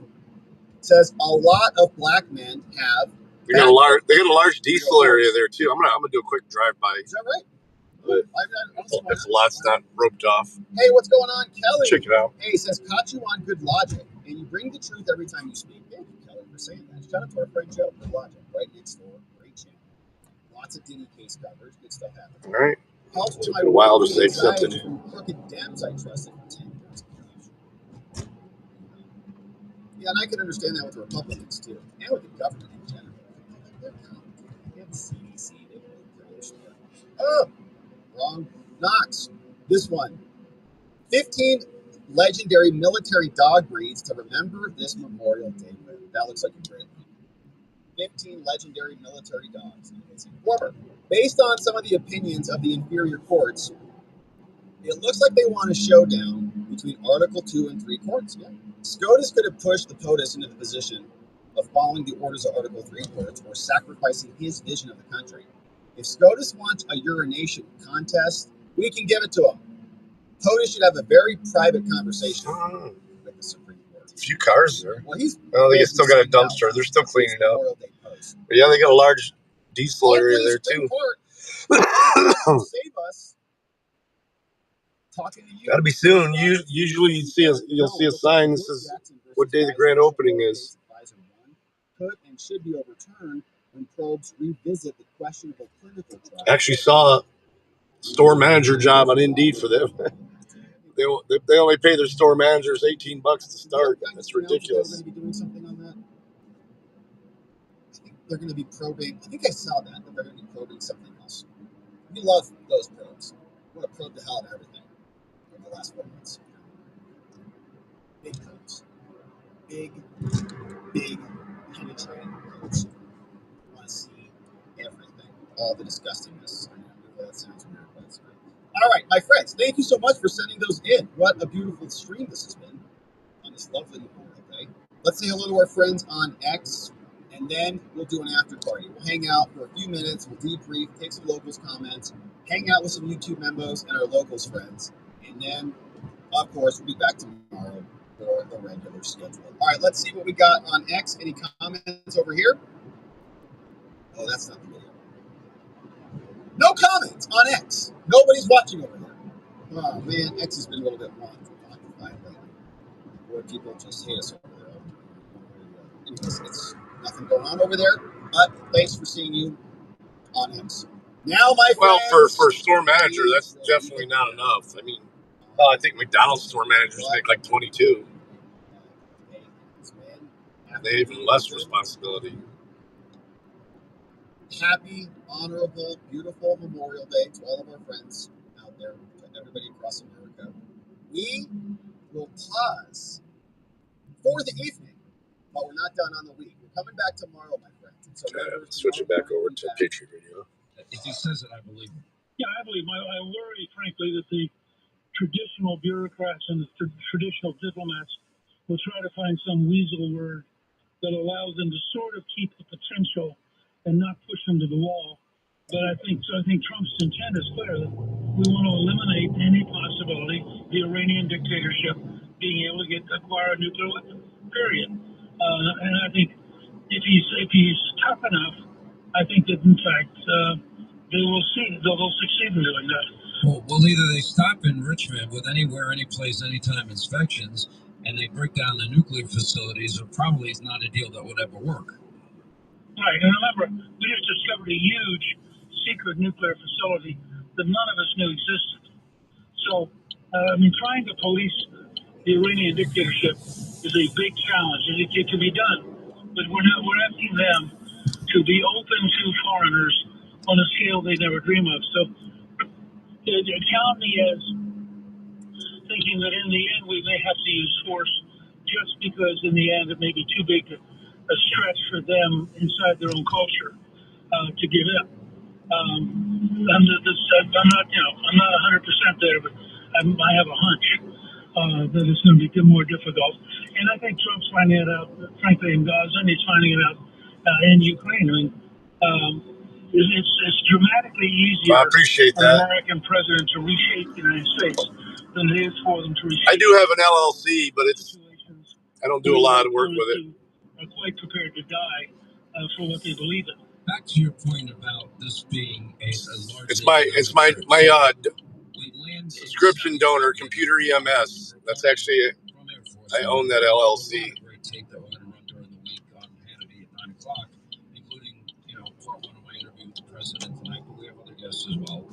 says a lot of black men have. They got a large diesel area there too. I'm gonna do a quick drive by. Is that right? But if the lot's not roped off. Hey, what's going on, Kelly? Check it out. Hey, he says caught you on Good Logic, and you bring the truth every time you speak. Thank you, Kelly, for saying that. Shout out to our friend Joe. Good Logic, right next door, great channel. Lots of Diddy case coverage, good stuff happening. All right. Helps with Took my a while to say anxiety something. from crooked Dems I trusted for 10 years. Yeah, and I can understand that with the Republicans too, and with the government in general. They're complicated. They have the CDC. They have oh, wrong. Knox. This one. 15 legendary military dog breeds to remember this Memorial Day with. That looks like a great one. 15 legendary military dogs. Warmer. Based on some of the opinions of the inferior courts, it looks like they want a showdown between Article 2 and 3 courts. Yeah. SCOTUS could have pushed the POTUS into the position of following the orders of Article 3 courts or sacrificing his vision of the country. If SCOTUS wants a urination contest, we can give it to him. POTUS should have a very private conversation with the Supreme Court. A few cars there. Well, they still got a dumpster. They're still cleaning it up. But yeah, they got a large diesel area there too. Save us. Talking to you. Got to be soon. Usually you'll see a sign that says what day the grand opening is. Could and should be overturned when probes revisit the questionable clinical trial. Actually saw a store manager job on Indeed for them. They only pay their store managers $18 to start. That's ridiculous. Be doing something on that. they're going to be probing. I think I saw that they're going to be probing something else. We love those probes. We want to probe the hell out of everything over the last 4 months. Big probes. Big penetrating probes. We want to see everything. All the disgustingness. I know that sounds weird, but it's great. All right, my friends, thank you so much for sending those in. What a beautiful stream this has been on this lovely Memorial Day. Let's say hello to our friends on X, and then we'll do an after party. We'll hang out for a few minutes, we'll debrief, take some locals comments, hang out with some YouTube members and our locals friends, and then, of course, we'll be back tomorrow for the regular schedule. All right, let's see what we got on X. Any comments over here? Oh, that's not the video. No comments on X. Nobody's watching over there. Oh, man, X has been a little bit occupied lately. Where people just hate us over there. Anyways, it's nothing going on over there. But thanks for seeing you on X. Now, my friends. Well, for store manager, that's definitely not enough. I mean, I think McDonald's store managers make like 22. They have even less responsibility. Happy, honorable, beautiful Memorial Day to all of our friends out there, to everybody across America. We will pause for the evening, but we're not done on the week. We're coming back tomorrow, my friends. And so Switch it back over to Patriot Radio. If he says it, I believe him. Yeah, I believe. I worry, frankly, that the traditional bureaucrats and the traditional diplomats will try to find some weasel word that allows them to sort of keep the potential and not push them to the wall. But I think Trump's intent is clear that we want to eliminate any possibility the Iranian dictatorship being able to acquire a nuclear weapon. Period. And I think if he's tough enough, I think that in fact they'll succeed in doing that. Well, either they stop enrichment with anywhere, anyplace, anytime inspections, and they break down the nuclear facilities, or probably it's not a deal that would ever work. Right, and remember, we just discovered a huge secret nuclear facility that none of us knew existed. So, trying to police the Iranian dictatorship is a big challenge, and it can be done. But we're asking them to be open to foreigners on a scale they never dream of. So, count me as thinking that in the end we may have to use force, just because in the end it may be too big a stretch for them inside their own culture to give up. I'm not 100% there, but I have a hunch that it's going to be more difficult. And I think Trump's finding it out, frankly, in Gaza, and he's finding it out in Ukraine. It's dramatically easier for an American president to reshape the United States than it is for them to reshape. I do have an LLC, but I don't do a lot of work with it. Are quite prepared to die for what they believe in. Back to your point about this being a large. It's my subscription donor, Computer EMS. That's actually I own that LLC. Great tape that we're going to run during the week on Hannity at 9 o'clock, including part one of my interview with the president tonight. But we have other guests as well.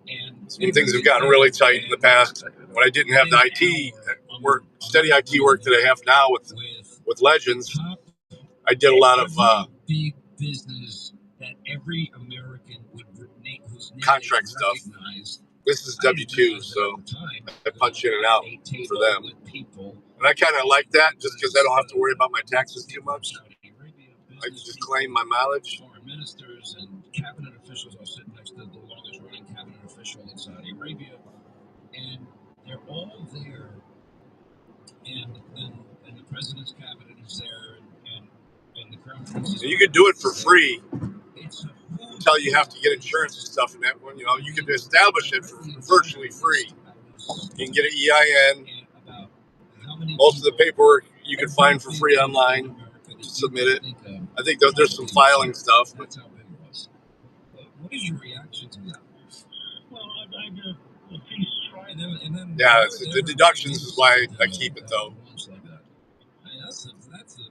And things have gotten really tight in the past. When I didn't have the IT work, steady IT work that I have now with Legends, I did a lot of big business that every American would contract stuff. This is W-2, so I punch in and out for them. And I kind of like that just because I don't have to worry about my taxes too much. I can just claim my mileage. Foreign ministers and cabinet officials are sitting next to the longest running cabinet official in Saudi Arabia. And they're all there. And the president's cabinet is there. And the crown prince. You can do it for free. Until you have to get insurance and stuff in that one. You can establish it for virtually free. You can get an EIN. Most of the paperwork you can find for free online. Submit it. I think there's some filing stuff. What is your reaction to that? Well, I did a piece right. Yeah, the deductions is why I keep it though.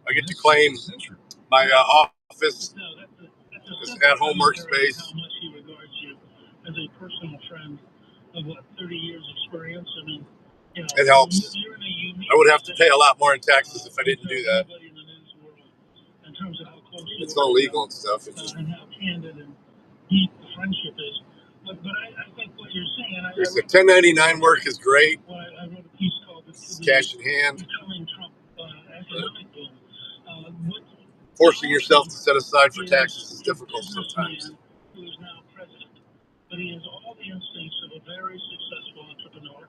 I get to claim my office. At-home workspace. How much he regards you as a personal friend of 30 years experience. It helps. I would have to pay a lot more in taxes if I didn't do that. In the news world, in terms of how close It's all legal and stuff. It's just, and how candid and deep the friendship is. But I think what you're saying, the 1099 work is great. Well, I wrote a piece called It's cash in hand. Becoming Trump Economic Boom. Forcing yourself to set aside for taxes is difficult sometimes. Who is now president, but he has all the instincts of a very successful entrepreneur.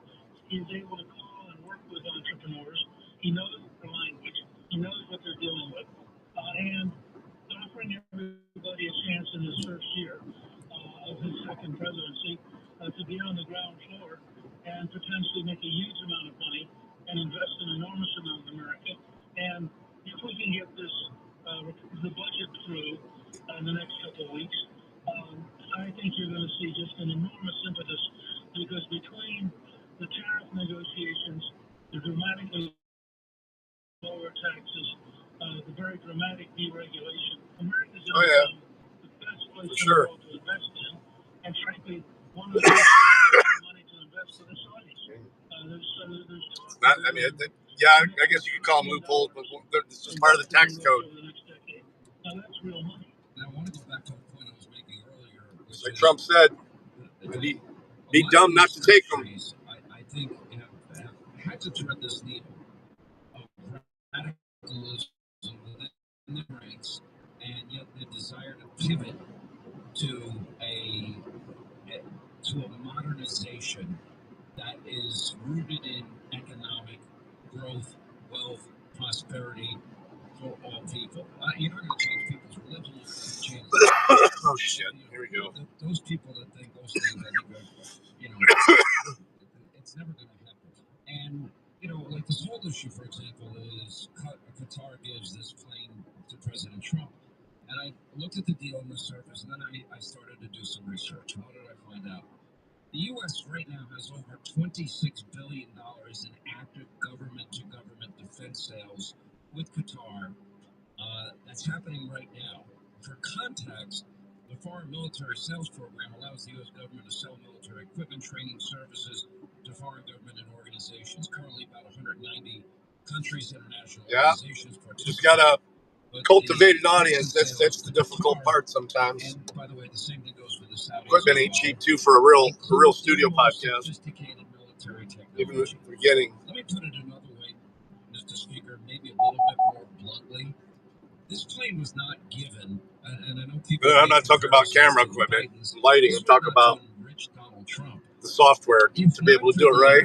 He is able to call and work with entrepreneurs. He knows their language. He knows what they're dealing with, and offering everybody a chance in his first year of his second presidency to be on the ground floor and potentially make a huge amount of money and invest an enormous amount in America. And if we can get this the budget through in the next couple of weeks, I think you're going to see just an enormous impetus, because between the tariff negotiations, the dramatically lower taxes, the very dramatic deregulation, America's going to become the best place in the world to invest in, and frankly, one of the places that has money to invest for the Saudis. There's Not, I mean, I guess you could call them loopholes, but it's just part of the tax code. Now that's real money. Now, I want to go back to a point I was making earlier. Like Trump said, be dumb not to take them. I think have had to thread this needle of radicalism within the ranks, and yet the desire to pivot to a modernization that is rooted in economic growth, wealth, prosperity for all people. You're not going to change people's religion. You're not going to change. Oh shit! Here we go. Those people that think those things, I think, it's never going to happen. And like this whole issue, for example, is Qatar gives this plane to President Trump, and I looked at the deal on the surface, and then I started to do some research. How did I find out? The U.S. right now has over $26 billion in active government-to-government defense sales with Qatar. That's happening right now. For context, the Foreign Military Sales Program allows the U.S. government to sell military equipment, training services to foreign government and organizations. Currently, about 190 countries, international organizations participate. Just got to cultivate an audience. That's the difficult part sometimes. And by the way, the same thing goes for the Saudis. Equipment ain't cheap too for a real studio podcast. Sophisticated military technology. Even at the beginning. Let me put it another way, Mr. Speaker, maybe a little bit more bluntly. This plane was not given, and I know people. I'm not talking about camera equipment, lighting. I'm talking about the software to be able to do it right.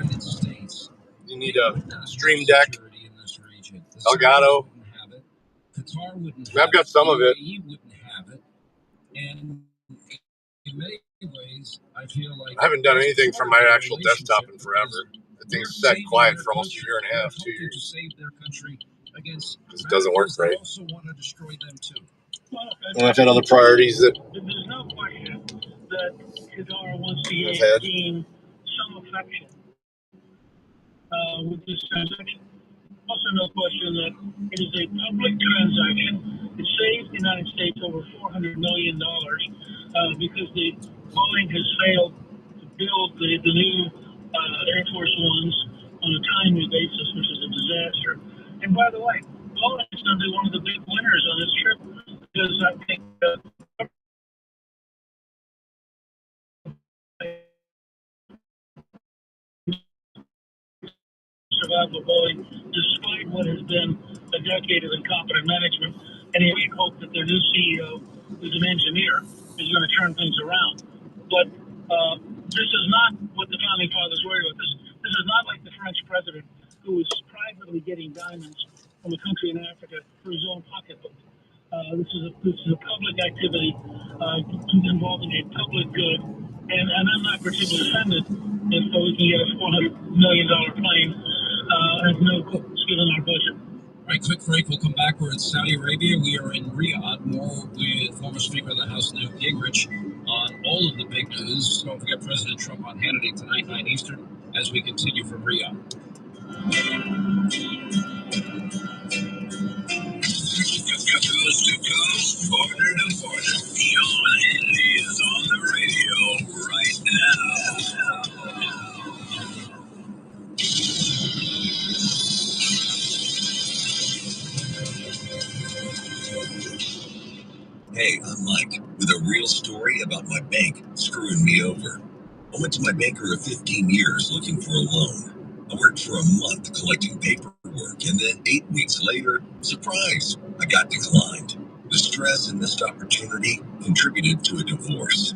You need a Stream Deck, Elgato. I've got some of it. And in many ways, I feel like I haven't done anything from my actual desktop in forever. The thing's sat quiet for almost a year and a half, 2 years. Because it doesn't work right. And I've had other priorities that There's no question that Qatar wants to gain some affection with this transaction. Also, no question that it is a public transaction. It saved the United States over $400 million because the Boeing has failed to build the new Air Force Ones on a timely basis, which is a disaster. And by the way, Boeing is going to be one of the big winners on this trip, because I think survival of Boeing, despite what has been a decade of incompetent management. And we hope that their new CEO, who's an engineer, is going to turn things around. But this is not what the founding fathers worried about. This is not like the French president, who was privately getting diamonds from a country in Africa for his own pocketbook. This is a public activity involving a public good, and I'm not particularly offended if we can get a $400 million plane and no skill in our budget. All right, quick break. We'll come back. We're in Saudi Arabia. We are in Riyadh. More with former Speaker of the House, Newt Gingrich, on all of the big news. Don't forget President Trump on Hannity tonight, 9 Eastern, as we continue from Riyadh. Coast to coast, border to border, Sean Hannity is on the radio right now. about my bank screwing me over. I went to my banker of 15 years looking for a loan. I worked for a month collecting paperwork, and then 8 weeks later, surprise, I got declined. The stress and missed opportunity contributed to a divorce.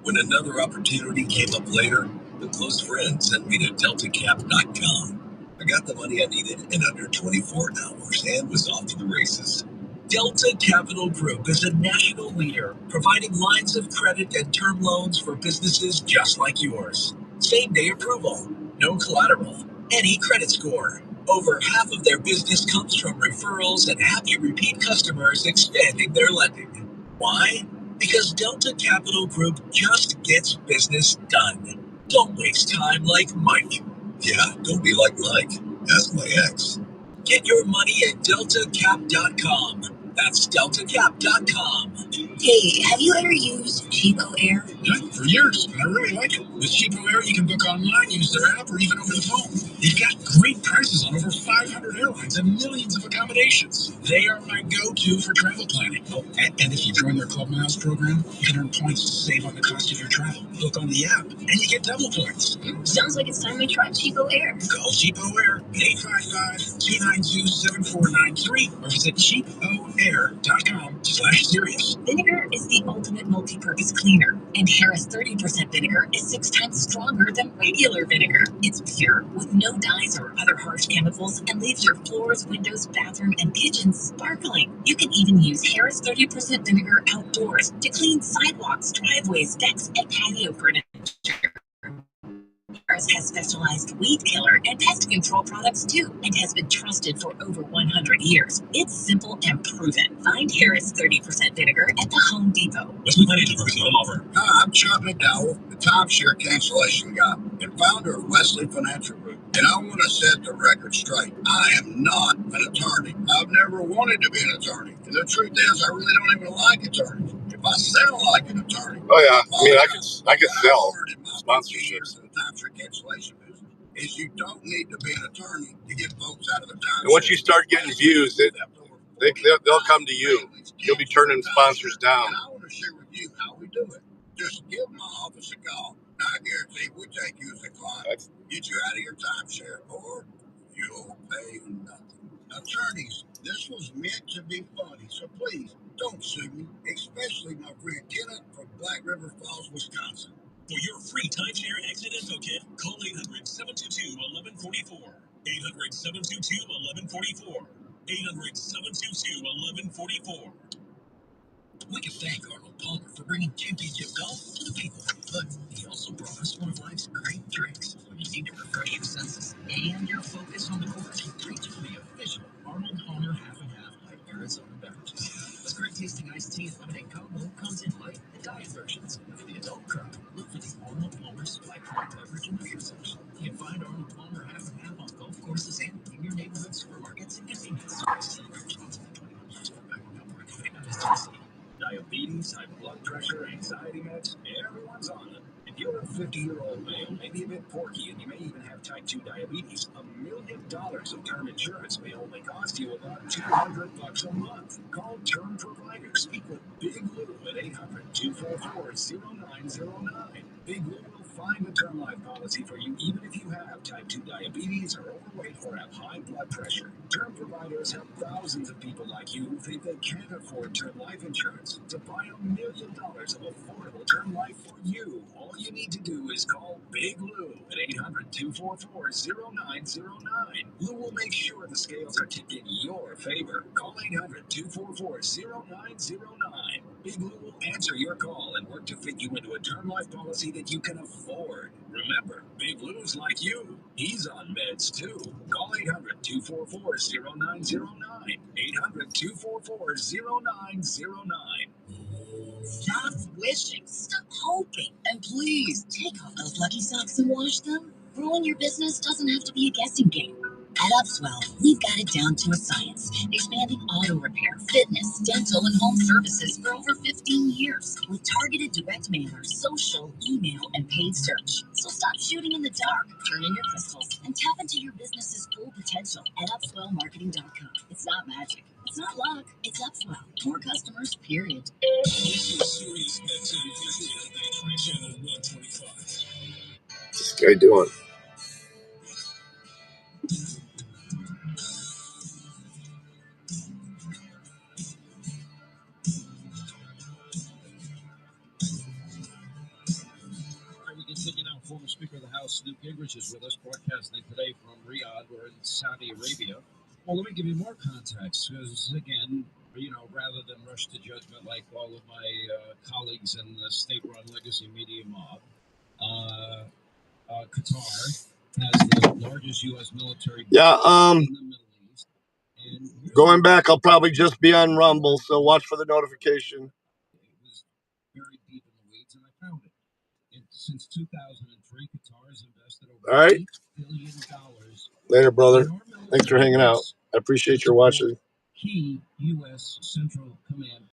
When another opportunity came up later, a close friend sent me to DeltaCap.com. I got the money I needed in under 24 hours and was off to the races. Delta Capital Group is a national leader, providing lines of credit and term loans for businesses just like yours. Same-day approval, no collateral, any credit score. Over half of their business comes from referrals and happy repeat customers expanding their lending. Why? Because Delta Capital Group just gets business done. Don't waste time like Mike. Yeah, don't be like Mike. Ask my ex. Get your money at DeltaCap.com. That's DeltaCap.com. Hey, have you ever used Cheapo Air? Yeah, for years, and I really like it. With Cheapo Air, you can book online, use their app, or even over the phone. They've got great prices on over 500 airlines and millions of accommodations. They are my go-to for travel planning. Oh, and if you join their Club Miles program, you can earn points to save on the cost of your travel. Book on the app, and you get double points. Sounds like it's time we try Cheapo Air. Call Cheapo Air, 855-292-7493, or visit cheapoair.com/serious. Vinegar is the ultimate multi-purpose cleaner, and Harris 30% vinegar is 6 times stronger than regular vinegar. It's pure, with no dyes or other harsh chemicals, and leaves your floors, windows, bathroom, and kitchen sparkling. You can even use Harris 30% vinegar outdoors to clean sidewalks, driveways, decks, and patio furniture. Harris has specialized weed killer and pest control products too, and has been trusted for over 100 years. It's simple and proven. Find Harris 30% vinegar at the Home Depot. Wesley Financial Group is not offer. Hi, I'm Chuck McDowell, the timeshare cancellation guy and founder of Wesley Financial Group. And I want to set the record straight. I am not an attorney. I've never wanted to be an attorney. And the truth is, I really don't even like attorneys. If I sound like an attorney, Oh yeah, I mean, I could sell sponsorships. The timeshare cancellation business is you don't need to be an attorney to get folks out of the timeshare. And once you start getting views, they'll come to you. You'll be turning sponsors down. And I want to share with you how we do it. Just give my office a call. I guarantee we'll take you as a client, get you out of your timeshare, or you'll pay nothing. Attorneys, this was meant to be funny, so please don't sue me, especially my friend Kenneth from Black River Falls, Wisconsin. For your free timeshare exit info kit, call 800-722-1144. 800-722-1144. 800-722-1144. We can thank Arnold Palmer for bringing championship golf to the people. But he also brought us one of life's great drinks. When you need to refresh your senses and your focus on the course, reach for the official Arnold Palmer Half and Half by Arizona Beverages. The great tasting iced tea and lemonade combo comes in light and diet versions. For the adult crowd, look for the Arnold Palmer Spike Hot Beverage in the beer section. You can find Arnold Palmer Half and Half on golf courses and in your neighborhood supermarkets and convenience stores. Celebrate responsibly. 21 years from back on Tennessee. Diabetes, high blood pressure, anxiety meds, everyone's on it. If you're a 50-year-old male, maybe a bit porky, and you may even have type 2 diabetes, $1 million of term insurance may only cost you about $200 a month. Call Term Provider. Speak with Big Lou at 800-244-0909. Big Lou will find a term life policy for you even if you have type 2 diabetes, are overweight, or have high blood pressure. Term Providers help thousands of people like you who think they can't afford term life insurance to buy $1 million of affordable term life for you. All you need to do is call Big Lou at 800-244-0909. Lou will make sure the scales are tipped in your favor. Call 800-244-0909. Big Lou will answer your call and work to fit you into a term life policy that you can afford. Remember, Big Lou's like you. He's on meds too. Call 800-244-0909. 800-244-0909. Stop wishing, stop hoping, and please take off those lucky socks and wash them. Growing your business doesn't have to be a guessing game. At Upswell, we've got it down to a science, expanding auto repair, fitness, dental, and home services for over 15 years with targeted direct mailers, social, email, and paid search. So stop shooting in the dark, turn in your crystals, and tap into your business's full potential at upswellmarketing.com. It's not magic, It's not luck, it's Upswell. More customers, period. This is Sirius XM Visual Update, channel 125. What's this guy doing? We continue now. Former Speaker of the House, Newt Gingrich, is with us, broadcasting today from Riyadh. We're in Saudi Arabia. Well, let me give you more context, because, again, rather than rush to judgment like all of my colleagues in the state-run legacy media mob, Qatar has the largest U.S. military in the Middle East. And Going back, I'll probably just be on Rumble, so watch for the notification. It was very deep in the weeds, and I found it. Since 2003, Qatar has invested over $8 billion. Later, brother. Thanks for hanging out. I appreciate your watching. Key U.S. Central Command